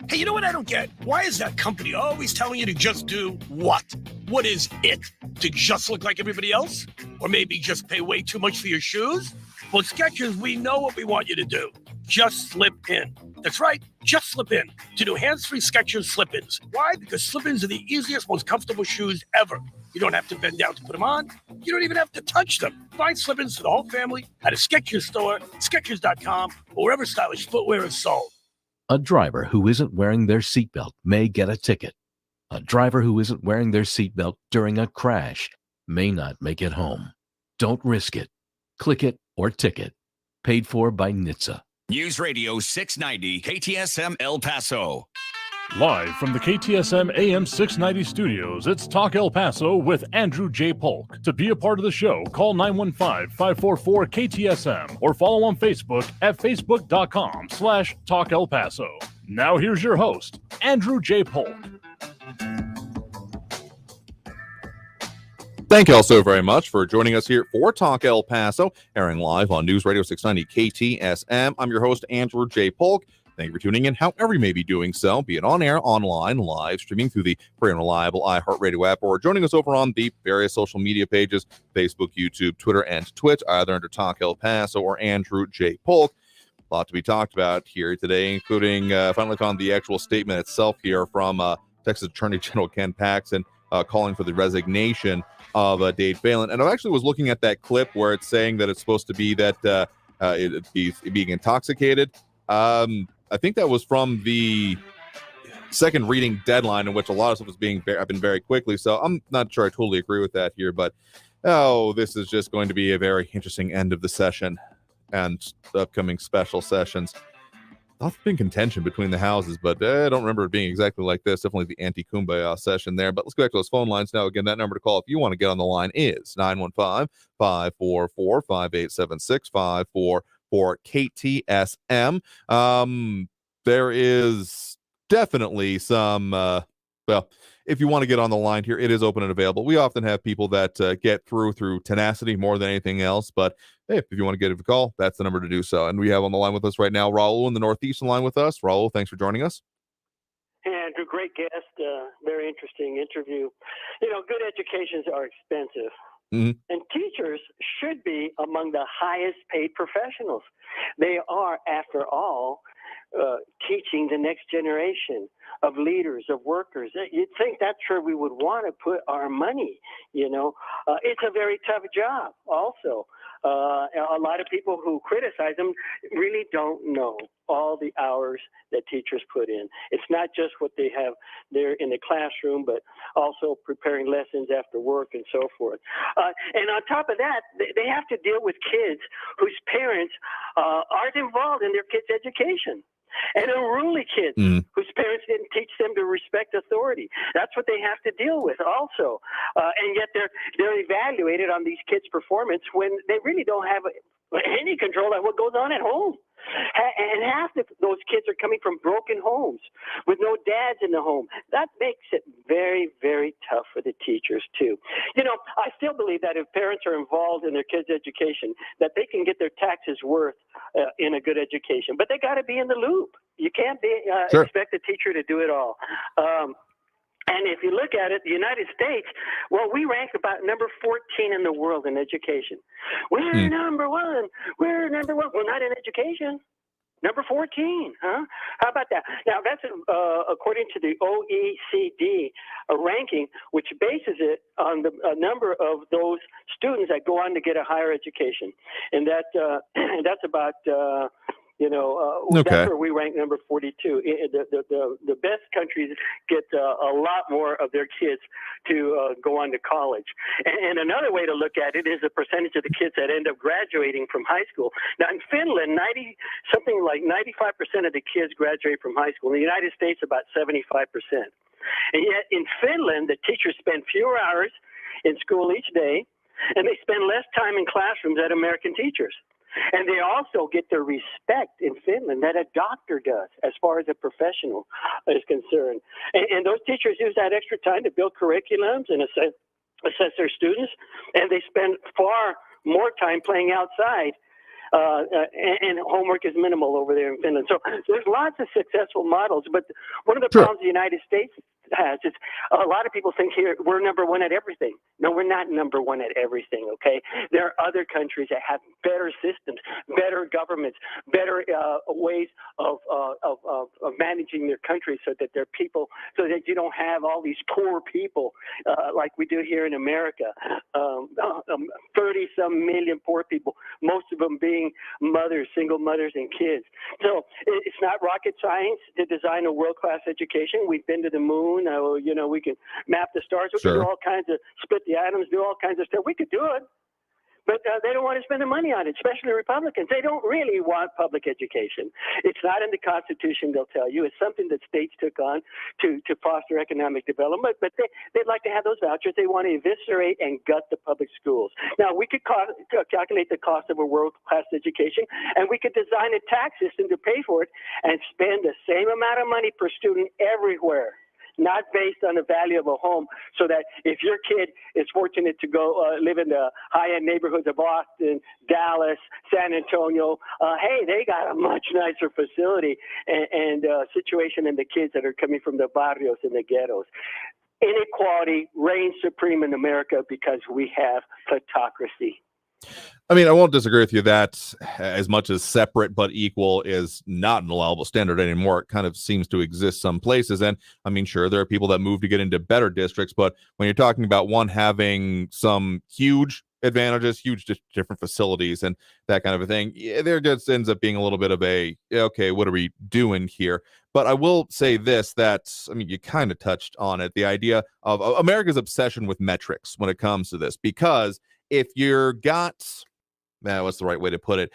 Hey, you know what I don't get? Why is that company always telling you to just do what? What is it? To just look like everybody else? Or maybe just pay way too much for your shoes? Well, at Skechers, we know what we want you to do. Just slip in. That's right, just slip in to new hands-free Skechers slip-ins. Why? Because slip-ins are the easiest, most comfortable shoes ever. You don't have to bend down to put them on. You don't even have to touch them. Find slip-ins for the whole family at a Skechers store, Skechers.com, or wherever stylish footwear is sold. A driver who isn't wearing their seatbelt may get a ticket. A driver who isn't wearing their seatbelt during a crash may not make it home. Don't risk it. Click it or ticket. Paid for by NHTSA. News Radio 690 KTSM El Paso. Live from the KTSM AM 690 studios, it's Talk El Paso with Andrew J. Polk. To be a part of the show, call 915-544-KTSM or follow on Facebook at facebook.com/Talk El Paso. Now here's your host, Andrew J. Polk. Thank you all so very much for joining us here for Talk El Paso, airing live on News Radio 690 KTSM. I'm your host, Andrew J. Polk. Thank you for tuning in, however you may be doing so, be it on air, online, live, streaming through the free and reliable iHeartRadio app, or joining us over on the various social media pages, Facebook, YouTube, Twitter, and Twitch, either under Talk El Paso or Andrew J. Polk. A lot to be talked about here today, including finally found the actual statement itself here from Texas Attorney General Ken Paxton calling for the resignation of Dade Phelan. And I actually was looking at that clip where it's saying that it's supposed to be that he's being intoxicated. I think that was from the second reading deadline, in which a lot of stuff was being happened very quickly. So I'm not sure I totally agree with that here, but this is just going to be a very interesting end of the session and the upcoming special sessions. Lots of big contention between the houses, but I don't remember it being exactly like this. Definitely the anti-kumbaya session there. But let's go back to those phone lines now. Again, that number to call if you want to get on the line is 915-544-5876, 544-KTSM. There is definitely some, if you want to get on the line here, it is open and available. We often have people that get through tenacity more than anything else. But hey, if you want to get a call, that's the number to do so. And we have on the line with us right now, Raul in the Northeastern line with us. Raul, thanks for joining us. Hey, Andrew, great guest. Very interesting interview. You know, good educations are expensive. Mhm. And teachers should be among the highest paid professionals. They are, after all, teaching the next generation of leaders, of workers. You'd think that's where we would want to put our money. It's a very tough job also. A lot of people who criticize them really don't know all the hours that teachers put in. It's not just what they have there in the classroom, but also preparing lessons after work and so forth. And on top of that, they have to deal with kids whose parents aren't involved in their kids' education. And unruly kids whose parents didn't teach them to respect authority. That's what they have to deal with also. And yet they're evaluated on these kids' performance when they really don't have any control on what goes on at home. And half of those kids are coming from broken homes with no dads in the home. That makes it very, very tough for the teachers, too. I still believe that if parents are involved in their kids' education, that they can get their taxes worth in a good education. But they got to be in the loop. You can't expect a teacher to do it all. And if you look at it, the United States, well, we rank about number 14 in the world in education. We're number one. We're number one. Well, not in education. Number 14, huh? How about that? Now, that's according to the OECD ranking, which bases it on the number of those students that go on to get a higher education. And that's about... that's where we rank number 42. The best countries get a lot more of their kids to go on to college. And another way to look at it is the percentage of the kids that end up graduating from high school. Now, in Finland, something like 95% of the kids graduate from high school. In the United States, about 75%. And yet, in Finland, the teachers spend fewer hours in school each day, and they spend less time in classrooms than American teachers. And they also get the respect in Finland that a doctor does as far as a professional is concerned. And those teachers use that extra time to build curriculums and assess their students, and they spend far more time playing outside. And homework is minimal over there in Finland. So there's lots of successful models. But one of the problems the United States has is a lot of people think here we're number one at everything. No, we're not number one at everything, okay? There are other countries that have better systems, better governments, better ways of managing their country so that their people, so that you don't have all these poor people like we do here in America. 30-some million poor people, most of them being mothers, single mothers and kids. So it's not rocket science to design a world-class education. We've been to the moon. We can map the stars. We can do all kinds of, split the atoms, do all kinds of stuff. We could do it. But they don't want to spend the money on it, especially Republicans. They don't really want public education. It's not in the Constitution, they'll tell you. It's something that states took on to foster economic development. But they'd like to have those vouchers. They want to eviscerate and gut the public schools. Now, we could calculate the cost of a world-class education, and we could design a tax system to pay for it and spend the same amount of money per student everywhere. Not based on the value of a home, so that if your kid is fortunate to go live in the high-end neighborhoods of Austin, Dallas, San Antonio, hey, they got a much nicer facility and situation than the kids that are coming from the barrios and the ghettos. Inequality reigns supreme in America because we have plutocracy. I mean, I won't disagree with you that as much as separate but equal is not an allowable standard anymore. It kind of seems to exist some places. And I mean, sure, there are people that move to get into better districts, but when you're talking about one having some huge advantages, huge different facilities and that kind of a thing, there just ends up being a little bit of a, okay, what are we doing here? But I will say this, that, I mean, you kind of touched on it, the idea of America's obsession with metrics when it comes to this, because if you're what's the right way to put it?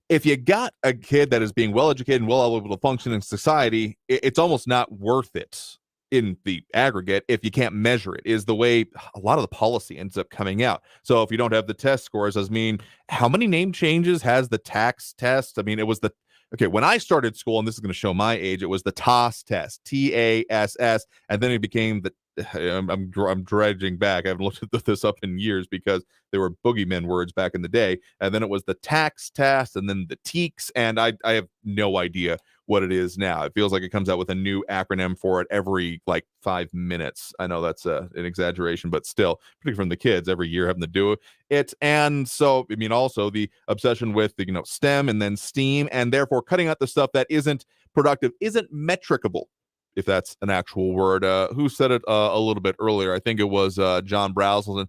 If you got a kid that is being well-educated and well able to function in society, it's almost not worth it in the aggregate if you can't measure it, is the way a lot of the policy ends up coming out. So if you don't have the test scores, I mean, how many name changes has the tax test? I mean, it was when I started school, and this is going to show my age, it was the TASS test, TASS, and then it became I'm dredging back. I haven't looked at this up in years because they were boogeyman words back in the day. And then it was the tax test, and then the TEEX, and I have no idea what it is now. It feels like it comes out with a new acronym for it every like 5 minutes. I know that's an exaggeration, but still, particularly from the kids, every year having to do it. And so, I mean, also the obsession with the, STEM and then STEAM, and therefore cutting out the stuff that isn't productive, isn't metricable, if that's an actual word. Who said it a little bit earlier? I think it was John Browselson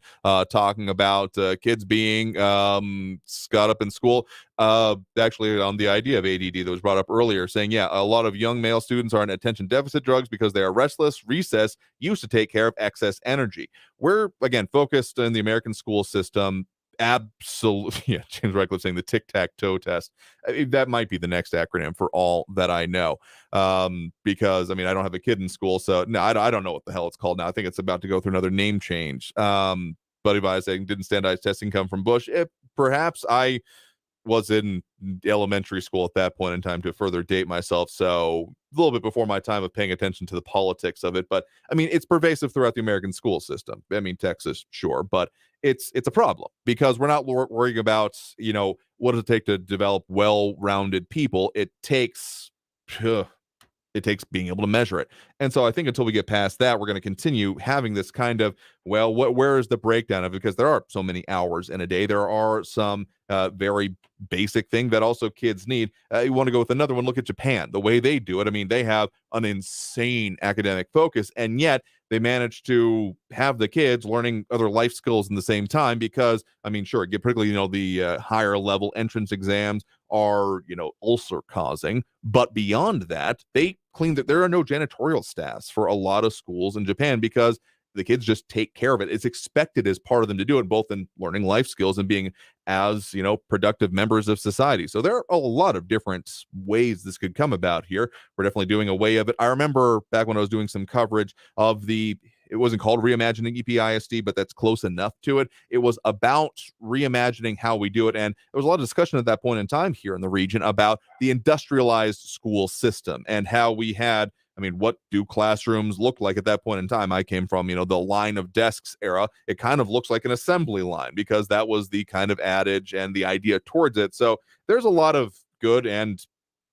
talking about kids being caught up in school. Actually, on the idea of ADD that was brought up earlier, saying, yeah, a lot of young male students are on attention deficit drugs because they are restless. Recess used to take care of excess energy. We're, again, focused in the American school system. Absolutely. Yeah, James Radcliffe saying the tic-tac-toe test. That might be the next acronym for all that I know. Because, I mean, I don't have a kid in school, so no, I don't know what the hell it's called now. I think it's about to go through another name change. Buddy Vise saying, didn't standardized testing come from Bush? Perhaps I was in elementary school at that point in time, to further date myself, so a little bit before my time of paying attention to the politics of it. But I mean, it's pervasive throughout the American school system. I mean, Texas, sure, but it's a problem because we're not worrying about, what does it take to develop well-rounded people. It takes being able to measure it. And so I think until we get past that, we're going to continue having this kind of, where is the breakdown of it? Because there are so many hours in a day. There are some very basic thing that also kids need. You want to go with another one, look at Japan, the way they do it. I mean, they have an insane academic focus, and yet they manage to have the kids learning other life skills in the same time because, I mean, sure, particularly, the higher level entrance exams are, ulcer causing. But beyond that, they claim that there are no janitorial staffs for a lot of schools in Japan because the kids just take care of it. It's expected as part of them to do it, both in learning life skills and being as, productive members of society. So there are a lot of different ways this could come about here. We're definitely doing a way of it. I remember back when I was doing some coverage of it wasn't called Reimagining EPISD, but that's close enough to it. It was about reimagining how we do it. And there was a lot of discussion at that point in time here in the region about the industrialized school system and how we had, what do classrooms look like at that point in time? I came from, the line of desks era. It kind of looks like an assembly line because that was the kind of adage and the idea towards it. So there's a lot of good and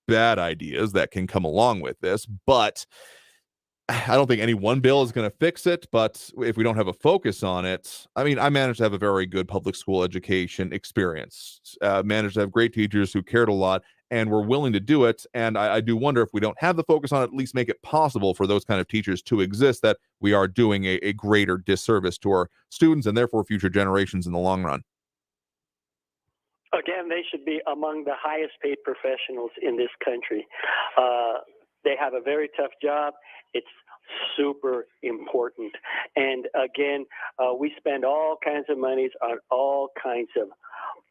bad ideas that can come along with this, but I don't think any one bill is going to fix it. But if we don't have a focus on it, I managed to have a very good public school education experience, managed to have great teachers who cared a lot and were willing to do it. And I do wonder if we don't have the focus on it, at least make it possible for those kind of teachers to exist, that we are doing a greater disservice to our students and therefore future generations in the long run. Again, they should be among the highest paid professionals in this country. They have a very tough job. It's super important. And again, we spend all kinds of monies on all kinds of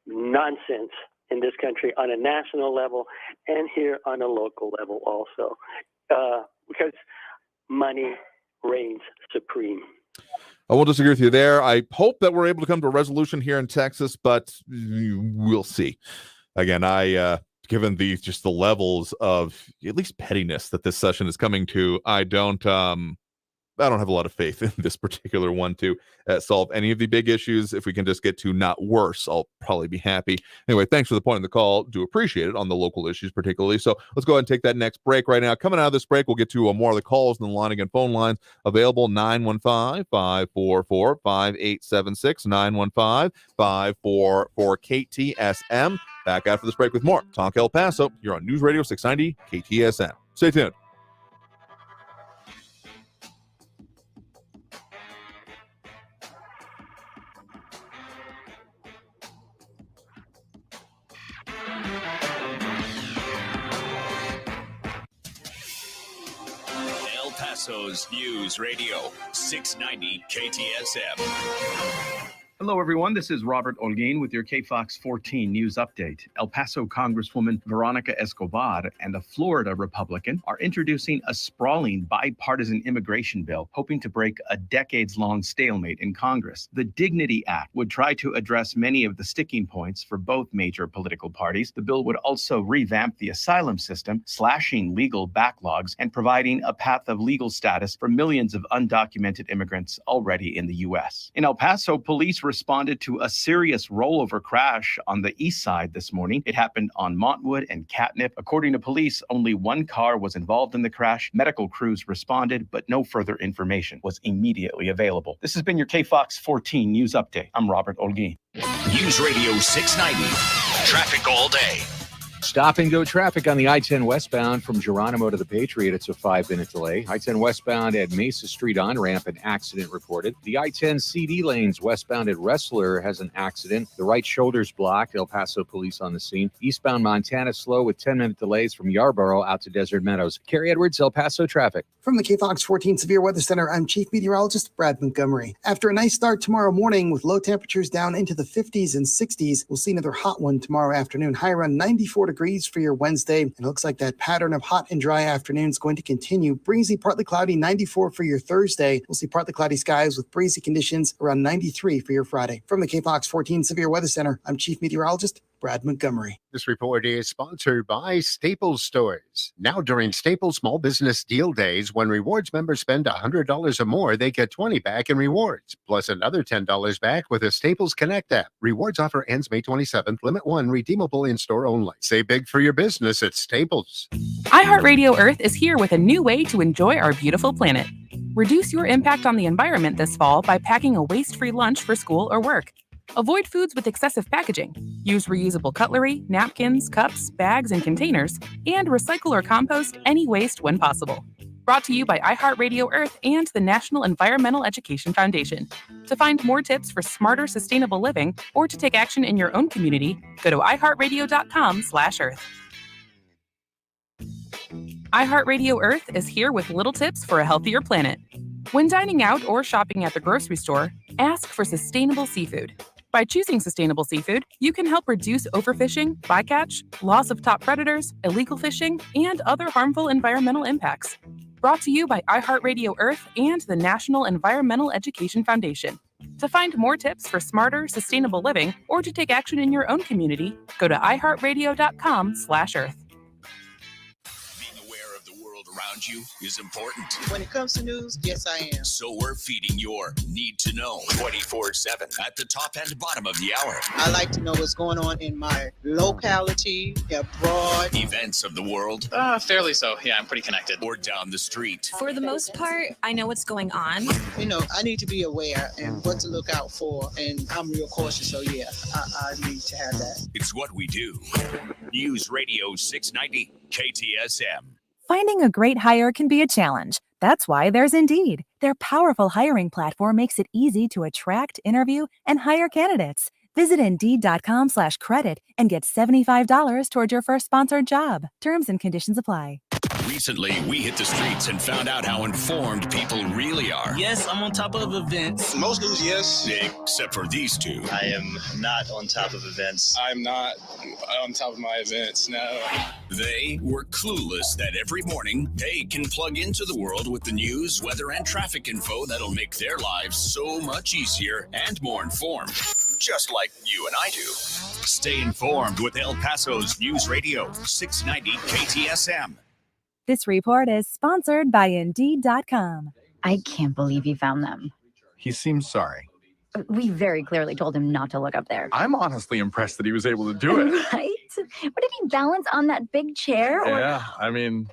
nonsense in this country on a national level and here on a local level also, because money reigns supreme. I won't disagree with you there. I hope that we're able to come to a resolution here in Texas, but we'll see. Again, given the levels of at least pettiness that this session is coming to, I don't have a lot of faith in this particular one to solve any of the big issues. If we can just get to not worse, I'll probably be happy. Anyway, thanks for the point of the call. Do appreciate it on the local issues particularly. So let's go ahead and take that next break right now. Coming out of this break, we'll get to more of the calls and the line again. Phone lines available 915-544-5876, 915-544-KTSM. Back after this break with more Talk El Paso. You're on News Radio 690 KTSM. Stay tuned. El Paso's News Radio 690 KTSM. Hello, everyone. This is Robert Olguin with your KFOX 14 news update. El Paso Congresswoman Veronica Escobar and a Florida Republican are introducing a sprawling bipartisan immigration bill, hoping to break a decades-long stalemate in Congress. The Dignity Act would try to address many of the sticking points for both major political parties. The bill would also revamp the asylum system, slashing legal backlogs and providing a path of legal status for millions of undocumented immigrants already in the U.S. In El Paso, police responded to a serious rollover crash on the east side this morning. It happened on Montwood and Catnip. According to police, only one car was involved in the crash. Medical crews responded, but no further information was immediately available. This has been your KFOX 14 News Update. I'm Robert Olguin. News Radio 690. Traffic all day. Stop and go traffic on the I-10 westbound from Geronimo to the Patriot. It's a 5-minute delay. I-10 westbound at Mesa Street on-ramp, an accident reported. The I-10 CD lanes westbound at Wrestler has an accident. The right shoulder's blocked. El Paso police on the scene. Eastbound Montana slow with 10-minute delays from Yarborough out to Desert Meadows. Carrie Edwards, El Paso traffic. From the KFOX 14 Severe Weather Center, I'm Chief Meteorologist Brad Montgomery. After a nice start tomorrow morning with low temperatures down into the 50s and 60s, we'll see another hot one tomorrow afternoon. High around 94 degrees for your Wednesday. And it looks like that pattern of hot and dry afternoons is going to continue. Breezy, partly cloudy, 94 for your Thursday. We'll see partly cloudy skies with breezy conditions around 93 for your Friday. From the KFOX 14 Severe Weather Center, I'm Chief Meteorologist Brad Montgomery. This report is sponsored by Staples Stores. Now during Staples Small Business Deal Days, when rewards members spend $100 or more, they get $20 back in rewards, plus another $10 back with a Staples Connect app. Rewards offer ends May 27th. Limit 1, redeemable in-store only. Save big for your business at Staples. iHeartRadio Earth is here with a new way to enjoy our beautiful planet. Reduce your impact on the environment this fall by packing a waste-free lunch for school or work. Avoid foods with excessive packaging. Use reusable cutlery, napkins, cups, bags, and containers, and recycle or compost any waste when possible. Brought to you by iHeartRadio Earth and the National Environmental Education Foundation. To find more tips for smarter, sustainable living, or to take action in your own community, go to iHeartRadio.com/Earth. iHeartRadio Earth is here with little tips for a healthier planet. When dining out or shopping at the grocery store, ask for sustainable seafood. By choosing sustainable seafood, you can help reduce overfishing, bycatch, loss of top predators, illegal fishing, and other harmful environmental impacts. Brought to you by iHeartRadio Earth and the National Environmental Education Foundation. To find more tips for smarter, sustainable living, or to take action in your own community, go to iHeartRadio.com/Earth. Around you is important. When it comes to news, yes, I am. So we're feeding your need to know 24/7 at the top and bottom of the hour. I like to know what's going on in my locality, abroad. Events of the world. Fairly so. Yeah, I'm pretty connected. Or down the street. For the most part, I know what's going on. You know, I need to be aware and what to look out for, and I'm real cautious, so yeah, I need to have that. It's what we do. News Radio 690 KTSM. Finding a great hire can be a challenge. That's why there's Indeed. Their powerful hiring platform makes it easy to attract, interview, and hire candidates. Visit Indeed.com/credit and get $75 toward your first sponsored job. Terms and conditions apply. Recently, we hit the streets and found out how informed people really are. Yes, I'm on top of events. Most news, yes. Except for these two. I am not on top of events. I'm not on top of my events, no. They were clueless that every morning they can plug into the world with the news, weather, and traffic info that'll make their lives so much easier and more informed. Just like you and I do. Stay informed with El Paso's News Radio 690 KTSM. This report is sponsored by Indeed.com. I can't believe he found them. He seems sorry. We very clearly told him not to look up there. I'm honestly impressed that he was able to do it. Right? What did he balance on that big chair? Yeah, I mean,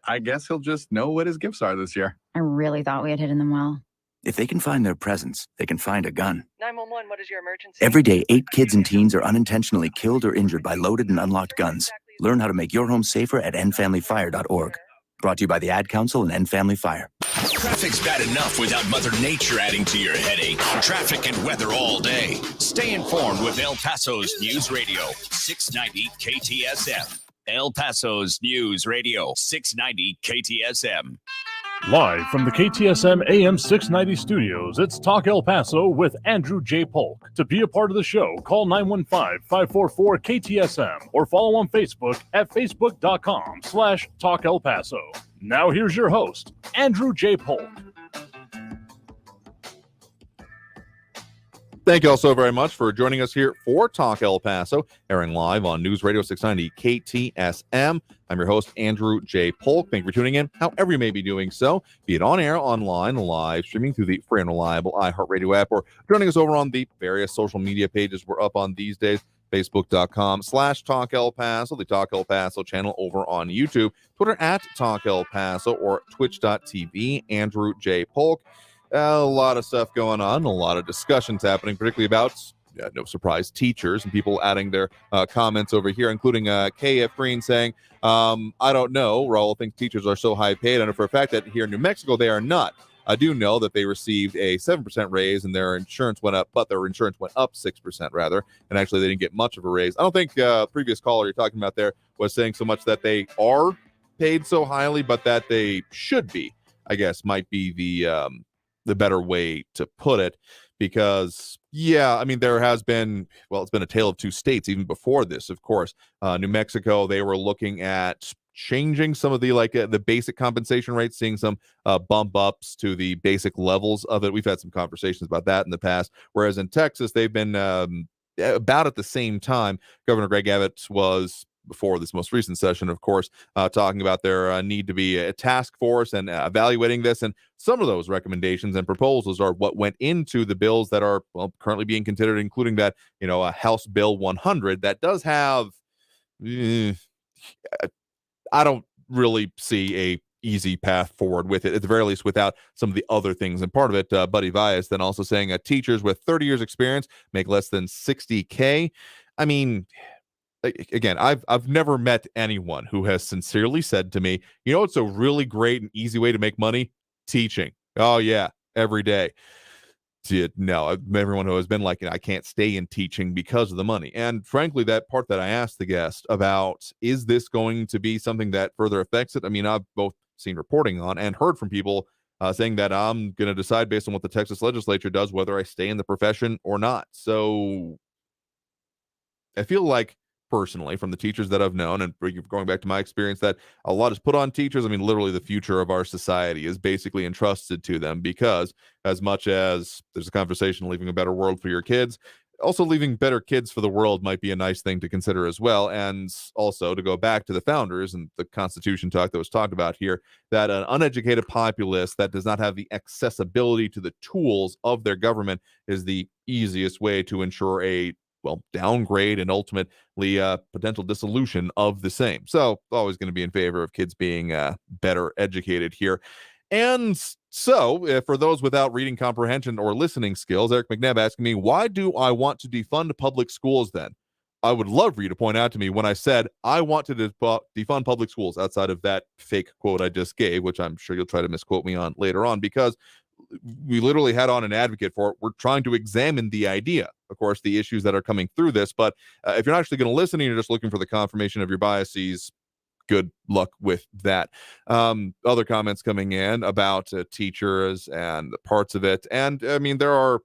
I guess he'll just know what his gifts are this year. I really thought we had hidden them well. If they can find their presents, they can find a gun. 911, what is your emergency? Every day, 8 kids and teens are unintentionally killed or injured by loaded and unlocked guns. Learn how to make your home safer at endfamilyfire.org. Brought to you by the Ad Council and End Family Fire. Traffic's bad enough without Mother Nature adding to your headache. Traffic and weather all day. Stay informed with El Paso's News Radio 690 KTSM. El Paso's News Radio 690 KTSM. Live from the KTSM AM 690 studios, it's Talk El Paso with Andrew J. Polk. To be a part of the show, call 915-544-KTSM or follow on Facebook at facebook.com/Talk El Paso. Now here's your host, Andrew J. Polk. Thank you all so very much for joining us here for Talk El Paso, airing live on News Radio 690 KTSM. I'm your host, Andrew J. Polk. Thank you for tuning in, however you may be doing so, be it on air, online, live, streaming through the free and reliable iHeartRadio app, or joining us over on the various social media pages we're up on these days. Facebook.com/Talk El Paso, the Talk El Paso channel over on YouTube, Twitter @Talk El Paso, or Twitch.tv, Andrew J. Polk. A lot of stuff going on, a lot of discussions happening, particularly about, no surprise, teachers, and people adding their comments over here, including KF Green saying, I don't know, Raul thinks teachers are so high paid. I know for a fact that here in New Mexico, they are not. I do know that they received a 7% raise and their insurance went up, but their insurance went up 6% rather. And actually, they didn't get much of a raise. I don't think previous caller you're talking about there was saying so much that they are paid so highly, but that they should be, I guess, might be the better way to put it. Because, yeah, I mean, there has been, well, it's been a tale of two states even before this, of course. New Mexico, they were looking at changing some of the the basic compensation rates, seeing some bump ups to the basic levels of it. We've had some conversations about that in the past. Whereas in Texas, they've been about at the same time. Governor Greg Abbott was, before this most recent session, of course, talking about their need to be a task force and evaluating this. And some of those recommendations and proposals are what went into the bills that are currently being considered, including that, House Bill 100 that does have, I don't really see a easy path forward with it, at the very least, without some of the other things. And part of it, Buddy Vias then also saying teachers with 30 years experience make less than $60K. I mean, again, I've never met anyone who has sincerely said to me, it's a really great and easy way to make money? Teaching. Oh, yeah, every day. No, everyone who has been like, I can't stay in teaching because of the money. And frankly, that part that I asked the guest about, is this going to be something that further affects it? I mean, I've both seen reporting on and heard from people saying that I'm going to decide based on what the Texas legislature does whether I stay in the profession or not. So I feel like, personally, from the teachers that I've known, and going back to my experience, that a lot is put on teachers. I mean, literally the future of our society is basically entrusted to them, because as much as there's a conversation leaving a better world for your kids, also leaving better kids for the world might be a nice thing to consider as well. And also, to go back to the founders and the Constitution talk that was talked about here, that an uneducated populace that does not have the accessibility to the tools of their government is the easiest way to ensure a downgrade and ultimately potential dissolution of the same. So always going to be in favor of kids being better educated here. And so for those without reading comprehension or listening skills, Eric McNabb asking me, why do I want to defund public schools then? I would love for you to point out to me when I said I want to defund public schools, outside of that fake quote I just gave, which I'm sure you'll try to misquote me on later on, because we literally had on an advocate for it. We're trying to examine the idea, of course, the issues that are coming through this. But if you're not actually going to listen and you're just looking for the confirmation of your biases, good luck with that. Other comments coming in about teachers and the parts of it. And I mean, there are,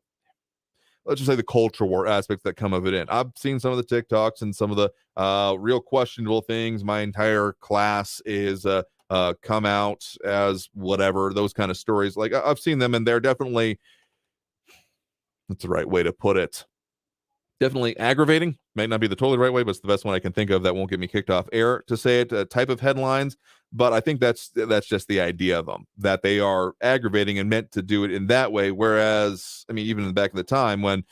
let's just say, the culture war aspects that come of it in. I've seen some of the TikToks and some of the real questionable things. My entire class is come out as whatever, those kind of stories. Like, I've seen them, and they're definitely, that's the right way to put it, definitely aggravating. Might not be the totally right way, but it's the best one I can think of that won't get me kicked off air to say it, type of headlines. But I think that's just the idea of them, that they are aggravating and meant to do it in that way. Whereas, I mean, even in the back of the time, when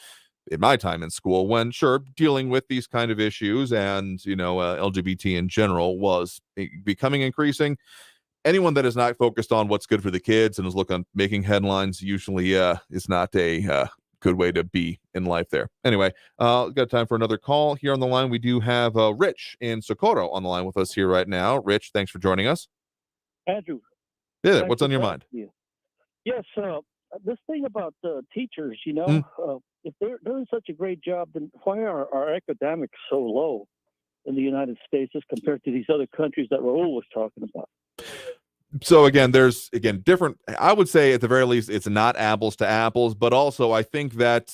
in my time in school, when sure, dealing with these kind of issues and, LGBT in general was becoming increasing, anyone that is not focused on what's good for the kids and is looking on making headlines usually is not a good way to be in life there. Anyway, got time for another call here on the line. We do have Rich in Socorro on the line with us here right now. Rich, thanks for joining us. Andrew. Yeah, what's on your mind? Yes, this thing about teachers, if they're doing such a great job, then why are our academics so low in the United States as compared to these other countries that Raul was talking about? So again, there's different, I would say at the very least, it's not apples to apples, but also I think that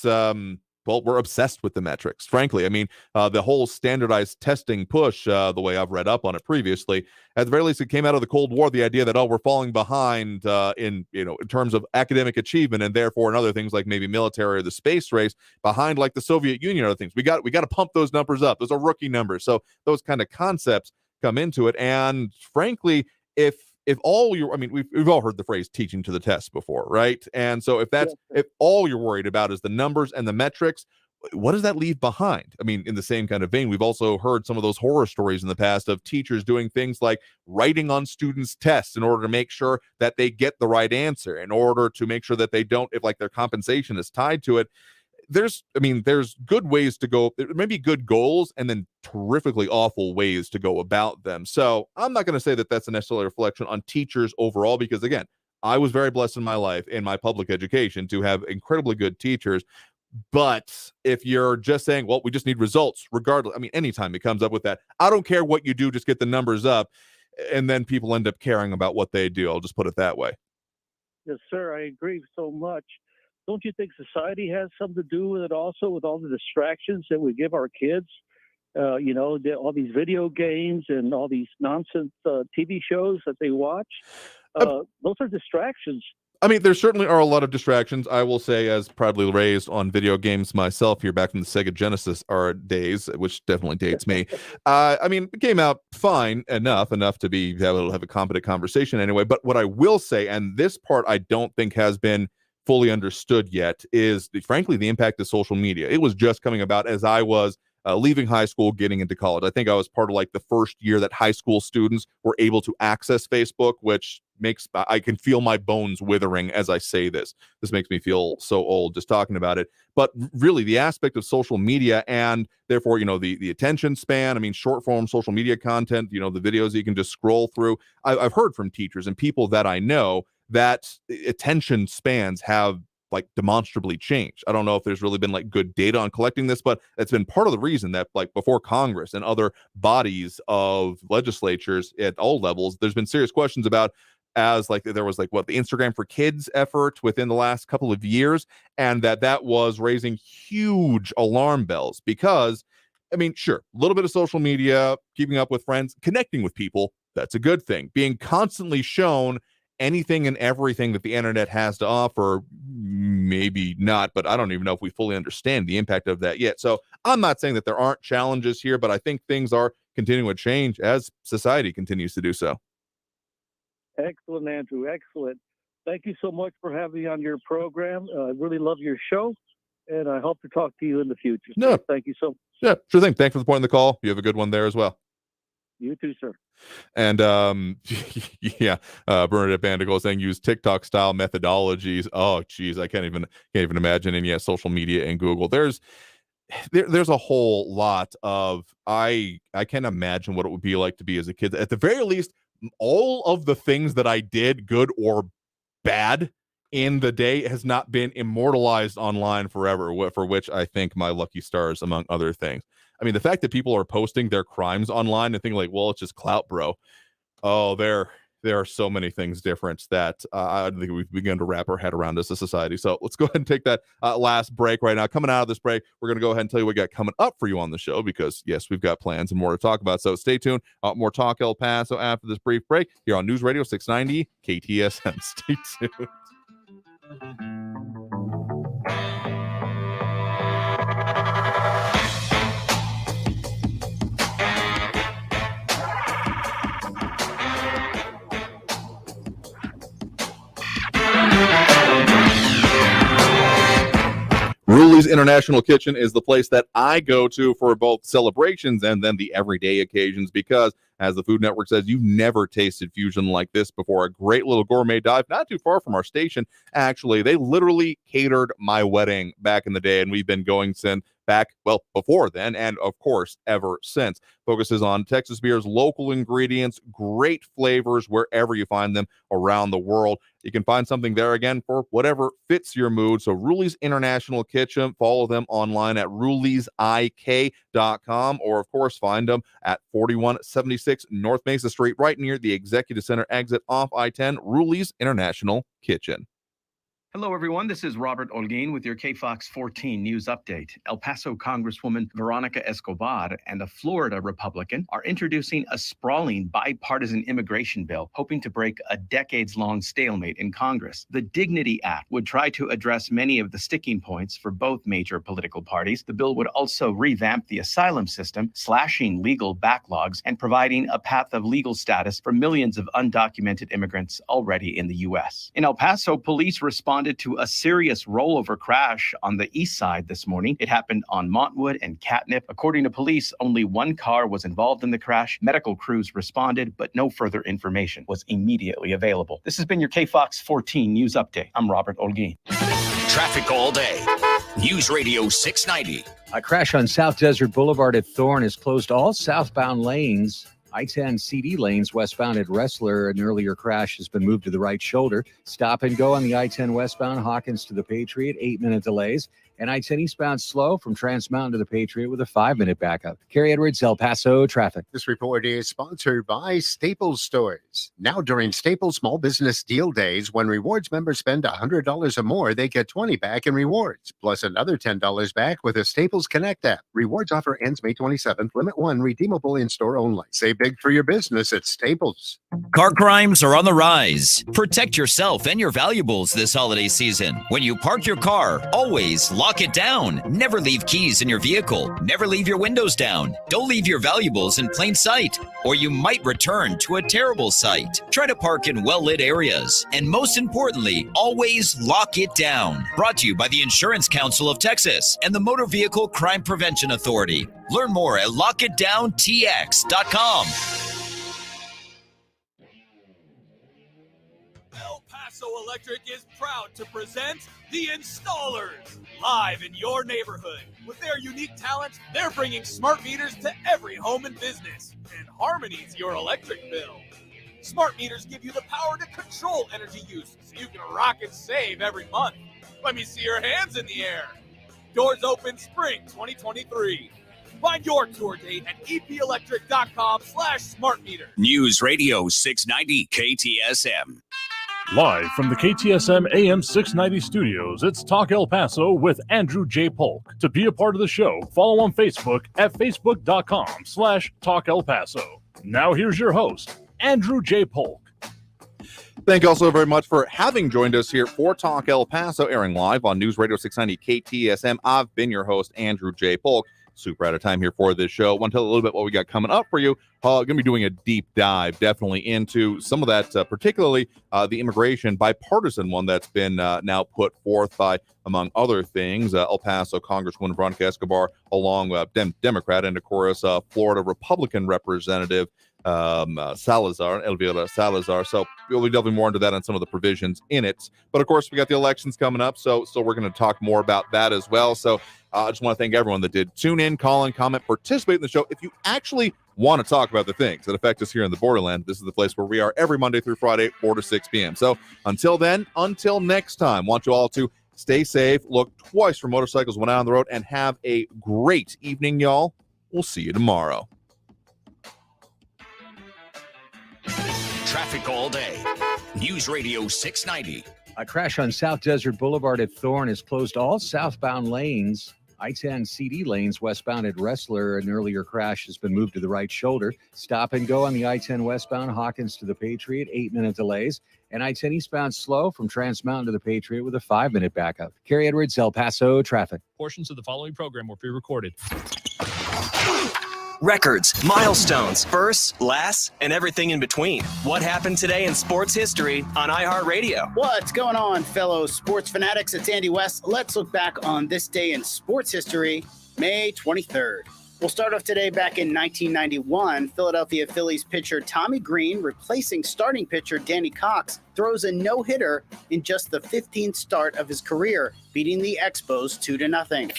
well, we're obsessed with the metrics, frankly. I mean, the whole standardized testing push, the way I've read up on it previously, at the very least, it came out of the Cold War, the idea that, oh, we're falling behind in terms of academic achievement, and therefore in other things like maybe military or the space race, behind like the Soviet Union or other things. We got to pump those numbers up. Those are rookie numbers. So those kind of concepts come into it. And frankly, if all you're, I mean, we've all heard the phrase teaching to the test before, right? And so if all you're worried about is the numbers and the metrics, what does that leave behind? I mean, in the same kind of vein, we've also heard some of those horror stories in the past of teachers doing things like writing on students' tests in order to make sure that they get the right answer, in order to make sure that they don't, if like their compensation is tied to it. There's good ways to go. There may be good goals and then terrifically awful ways to go about them. So I'm not going to say that that's a necessarily reflection on teachers overall, because again, I was very blessed in my life, in my public education, to have incredibly good teachers. But if you're just saying, well, we just need results, regardless, I mean, anytime it comes up with that, I don't care what you do, just get the numbers up. And then people end up caring about what they do. I'll just put it that way. Yes, sir. I agree so much. Don't you think society has something to do with it also, with all the distractions that we give our kids? All these video games and all these nonsense TV shows that they watch. Those are distractions. I mean, there certainly are a lot of distractions. I will say, as proudly raised on video games myself here back from the Sega Genesis days, which definitely dates me. I mean, it came out fine enough to be able to have a competent conversation anyway. But what I will say, and this part I don't think has been fully understood yet, is frankly the impact of social media. It was just coming about as I was leaving high school, getting into college. I think I was part of like the first year that high school students were able to access Facebook, which makes I can feel my bones withering as I say this. This makes me feel so old just talking about it. But really, the aspect of social media, and therefore, the attention span. I mean, short form social media content. The videos you can just scroll through. I've heard from teachers and people that I know that attention spans have like demonstrably changed. I don't know if there's really been like good data on collecting this, but it's been part of the reason that like before Congress and other bodies of legislatures at all levels, there's been serious questions about, as like there was like the Instagram for Kids effort within the last couple of years, and that was raising huge alarm bells. Because I mean, sure, a little bit of social media, keeping up with friends, connecting with people, that's a good thing. Being constantly shown anything and everything that the internet has to offer, maybe not, but I don't even know if we fully understand the impact of that yet. So I'm not saying that there aren't challenges here, but I think things are continuing to change as society continues to do so. Excellent, Andrew. Excellent. Thank you so much for having me on your program. I really love your show, and I hope to talk to you in the future. No. Thank you so much. Yeah, sure thing. Thanks for the point in the call. You have a good one there as well. You too, sir. And Bernadette Bandigal saying use TikTok style methodologies. Oh, geez, I can't even imagine. And social media and Google. There's a whole lot of I can't imagine what it would be like to be as a kid. At the very least, all of the things that I did, good or bad, in the day has not been immortalized online forever, for which I thank my lucky stars, among other things. I mean, the fact that people are posting their crimes online and thinking like, well, it's just clout, bro. Oh, there are so many things different that I think we've begun to wrap our head around as a society. So let's go ahead and take that last break right now. Coming out of this break, we're going to go ahead and tell you what we got coming up for you on the show, because, yes, we've got plans and more to talk about. So stay tuned. More Talk El Paso after this brief break here on News Radio 690 KTSM. Stay tuned. Ruli's International Kitchen is the place that I go to for both celebrations and then the everyday occasions, because, as the Food Network says, you've never tasted fusion like this before. A great little gourmet dive, not too far from our station. Actually, they literally catered my wedding back in the day, and we've been going since before then, and of course, ever since. Focuses on Texas beer's local ingredients, great flavors wherever you find them around the world. You can find something there, again, for whatever fits your mood. So Ruli's International Kitchen, follow them online at rulisik.com, or of course, find them at 4176 North Mesa Street, right near the Executive Center exit off I-10. Ruli's International Kitchen. Hello, everyone. This is Robert Olguin with your KFOX 14 news update. El Paso Congresswoman Veronica Escobar and a Florida Republican are introducing a sprawling bipartisan immigration bill, hoping to break a decades-long stalemate in Congress. The Dignity Act would try to address many of the sticking points for both major political parties. The bill would also revamp the asylum system, slashing legal backlogs and providing a path of legal status for millions of undocumented immigrants already in the U.S. In El Paso, police responded to a serious rollover crash on the east side this morning. It happened on Montwood and Catnip. According to police, only one car was involved in the crash. Medical crews responded, but no further information was immediately available. This has been your KFOX 14 news update. I'm Robert Olguin. Traffic all day. News Radio 690. A crash on South Desert Boulevard at Thorne has closed all southbound lanes. I-10 CD lanes westbound at Wrestler. An earlier crash has been moved to the right shoulder. Stop and go on the I-10 westbound Hawkins to the Patriot, 8-minute delays. And I-10 eastbound slow from Trans Mountain to the Patriot with a 5-minute backup. Kerry Edwards, El Paso traffic. This report is sponsored by Staples Stores. Now during Staples Small Business Deal Days, when rewards members spend $100 or more, they get $20 back in rewards, plus another $10 back with a Staples Connect app. Rewards offer ends May 27th. Limit 1, redeemable in-store only. Save big for your business at Staples. Car crimes are on the rise. Protect yourself and your valuables this holiday season. When you park your car, always lock it down. Never leave keys in your vehicle. Never leave your windows down. Don't leave your valuables in plain sight, or you might return to a terrible sight. Try to park in well-lit areas. And most importantly, always lock it down. Brought to you by the Insurance Council of Texas and the Motor Vehicle Crime Prevention Authority. Learn more at lockitdowntx.com. El Paso Electric is proud to present The Installers, live in your neighborhood. With their unique talent, they're bringing smart meters to every home and business, and harmonies your electric bill. Smart meters give you the power to control energy use, so you can rock and save every month. Let me see your hands in the air. Doors open spring 2023. Find your tour date at epelectric.com/smartmeter. News Radio 690 KTSM. Live from the KTSM AM 690 studios, it's Talk El Paso with Andrew J. Polk. To be a part of the show, follow on Facebook at facebook.com/Talk El Paso. Now here's your host, Andrew J. Polk. Thank you also very much for having joined us here for Talk El Paso, airing live on News Radio 690 KTSM. I've been your host, Andrew J. Polk. Super out of time here for this show. I want to tell a little bit what we got coming up for you. Going to be doing a deep dive definitely into some of that, particularly the immigration bipartisan one that's been now put forth by, among other things, El Paso Congresswoman Veronica Escobar, along with Democrat and, of course, Florida Republican Representative Elvira Salazar. So we'll be delving more into that and some of the provisions in it. But of course, we got the elections coming up, so we're going to talk more about that as well. So I just want to thank everyone that did tune in, call in, comment, participate in the show. If you actually want to talk about the things that affect us here in the borderland, this is the place where we are every Monday through Friday, 4 to 6 p.m. So until then, until next time, want you all to stay safe, look twice for motorcycles when out on the road, and have a great evening, y'all. We'll see you tomorrow. Traffic all day. News Radio 690. A crash on South Desert Boulevard at Thorne has closed all southbound lanes. I-10 CD lanes westbound at Wrestler. An earlier crash has been moved to the right shoulder. Stop and go on the I-10 westbound Hawkins to the Patriot, 8-minute delays. And I-10 eastbound slow from Trans Mountain to the Patriot with a 5-minute backup. Kerry Edwards, El Paso traffic. Portions of the following program were pre-recorded. Records, milestones, firsts, lasts, and everything in between. What happened today in sports history on iHeartRadio? What's going on, fellow sports fanatics? It's Andy West. Let's look back on this day in sports history, May 23rd. We'll start off today back in 1991. Philadelphia Phillies pitcher Tommy Green, replacing starting pitcher Danny Cox, throws a no-hitter in just the 15th start of his career, beating the Expos 2-0.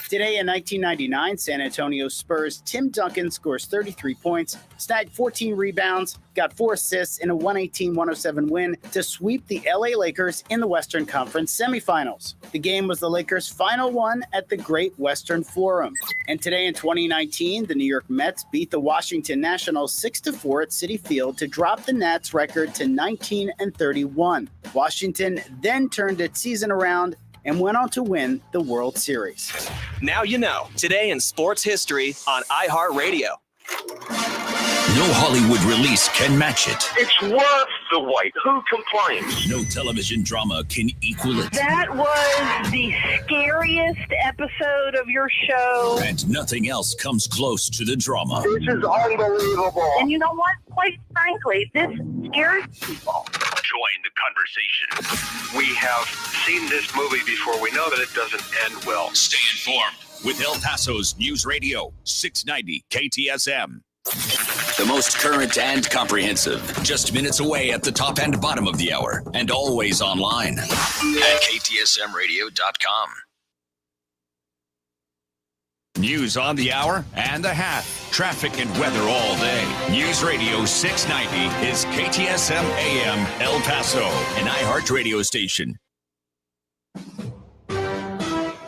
Today in 1999, San Antonio Spurs' Tim Duncan scores 33 points, snagged 14 rebounds, got 4 assists in a 118-107 win to sweep the LA Lakers in the Western Conference semifinals. The game was the Lakers' final one at the Great Western Forum. And today in 2019, the New York Mets beat the Washington Nationals 6-4 at Citi Field to drop the Nats' record to 19-30 1931. Washington then turned its season around and went on to win the World Series. Now you know. Today in sports history on iHeartRadio. No Hollywood release can match it. It's worth the wait. Who complains? No television drama can equal it. That was the scariest episode of your show. And nothing else comes close to the drama. This is unbelievable. And you know what? Quite frankly, this scares people. Join the conversation. We have seen this movie before. We know that it doesn't end well. Stay informed with El Paso's News Radio 690 KTSM. The most current and comprehensive. Just minutes away at the top and bottom of the hour, and always online at KTSMradio.com. News on the hour and a half. Traffic and weather all day. News Radio 690 is KTSM AM El Paso, an iHeart radio station.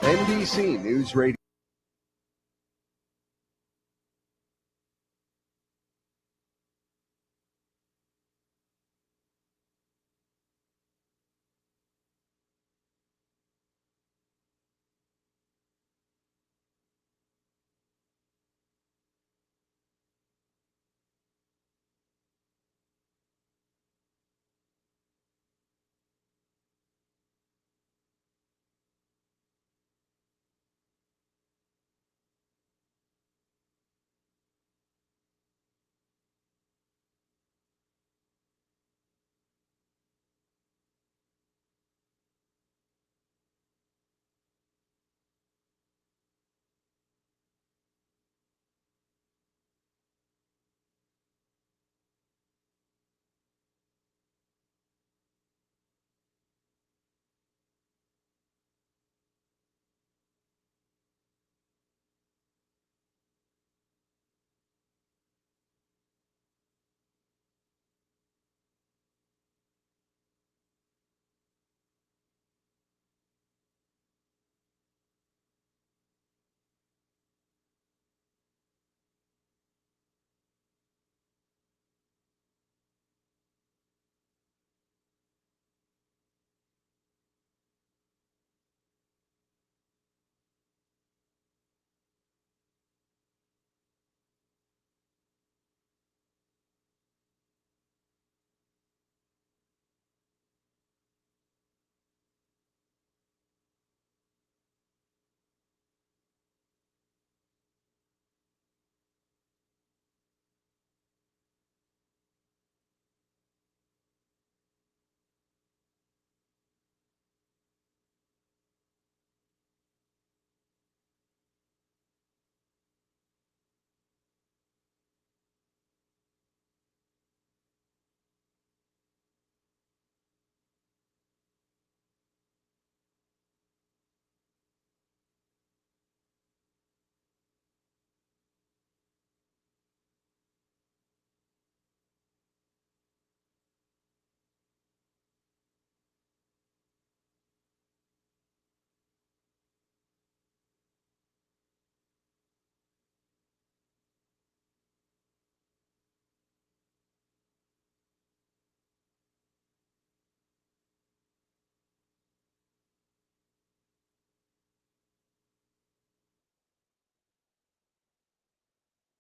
NBC News Radio.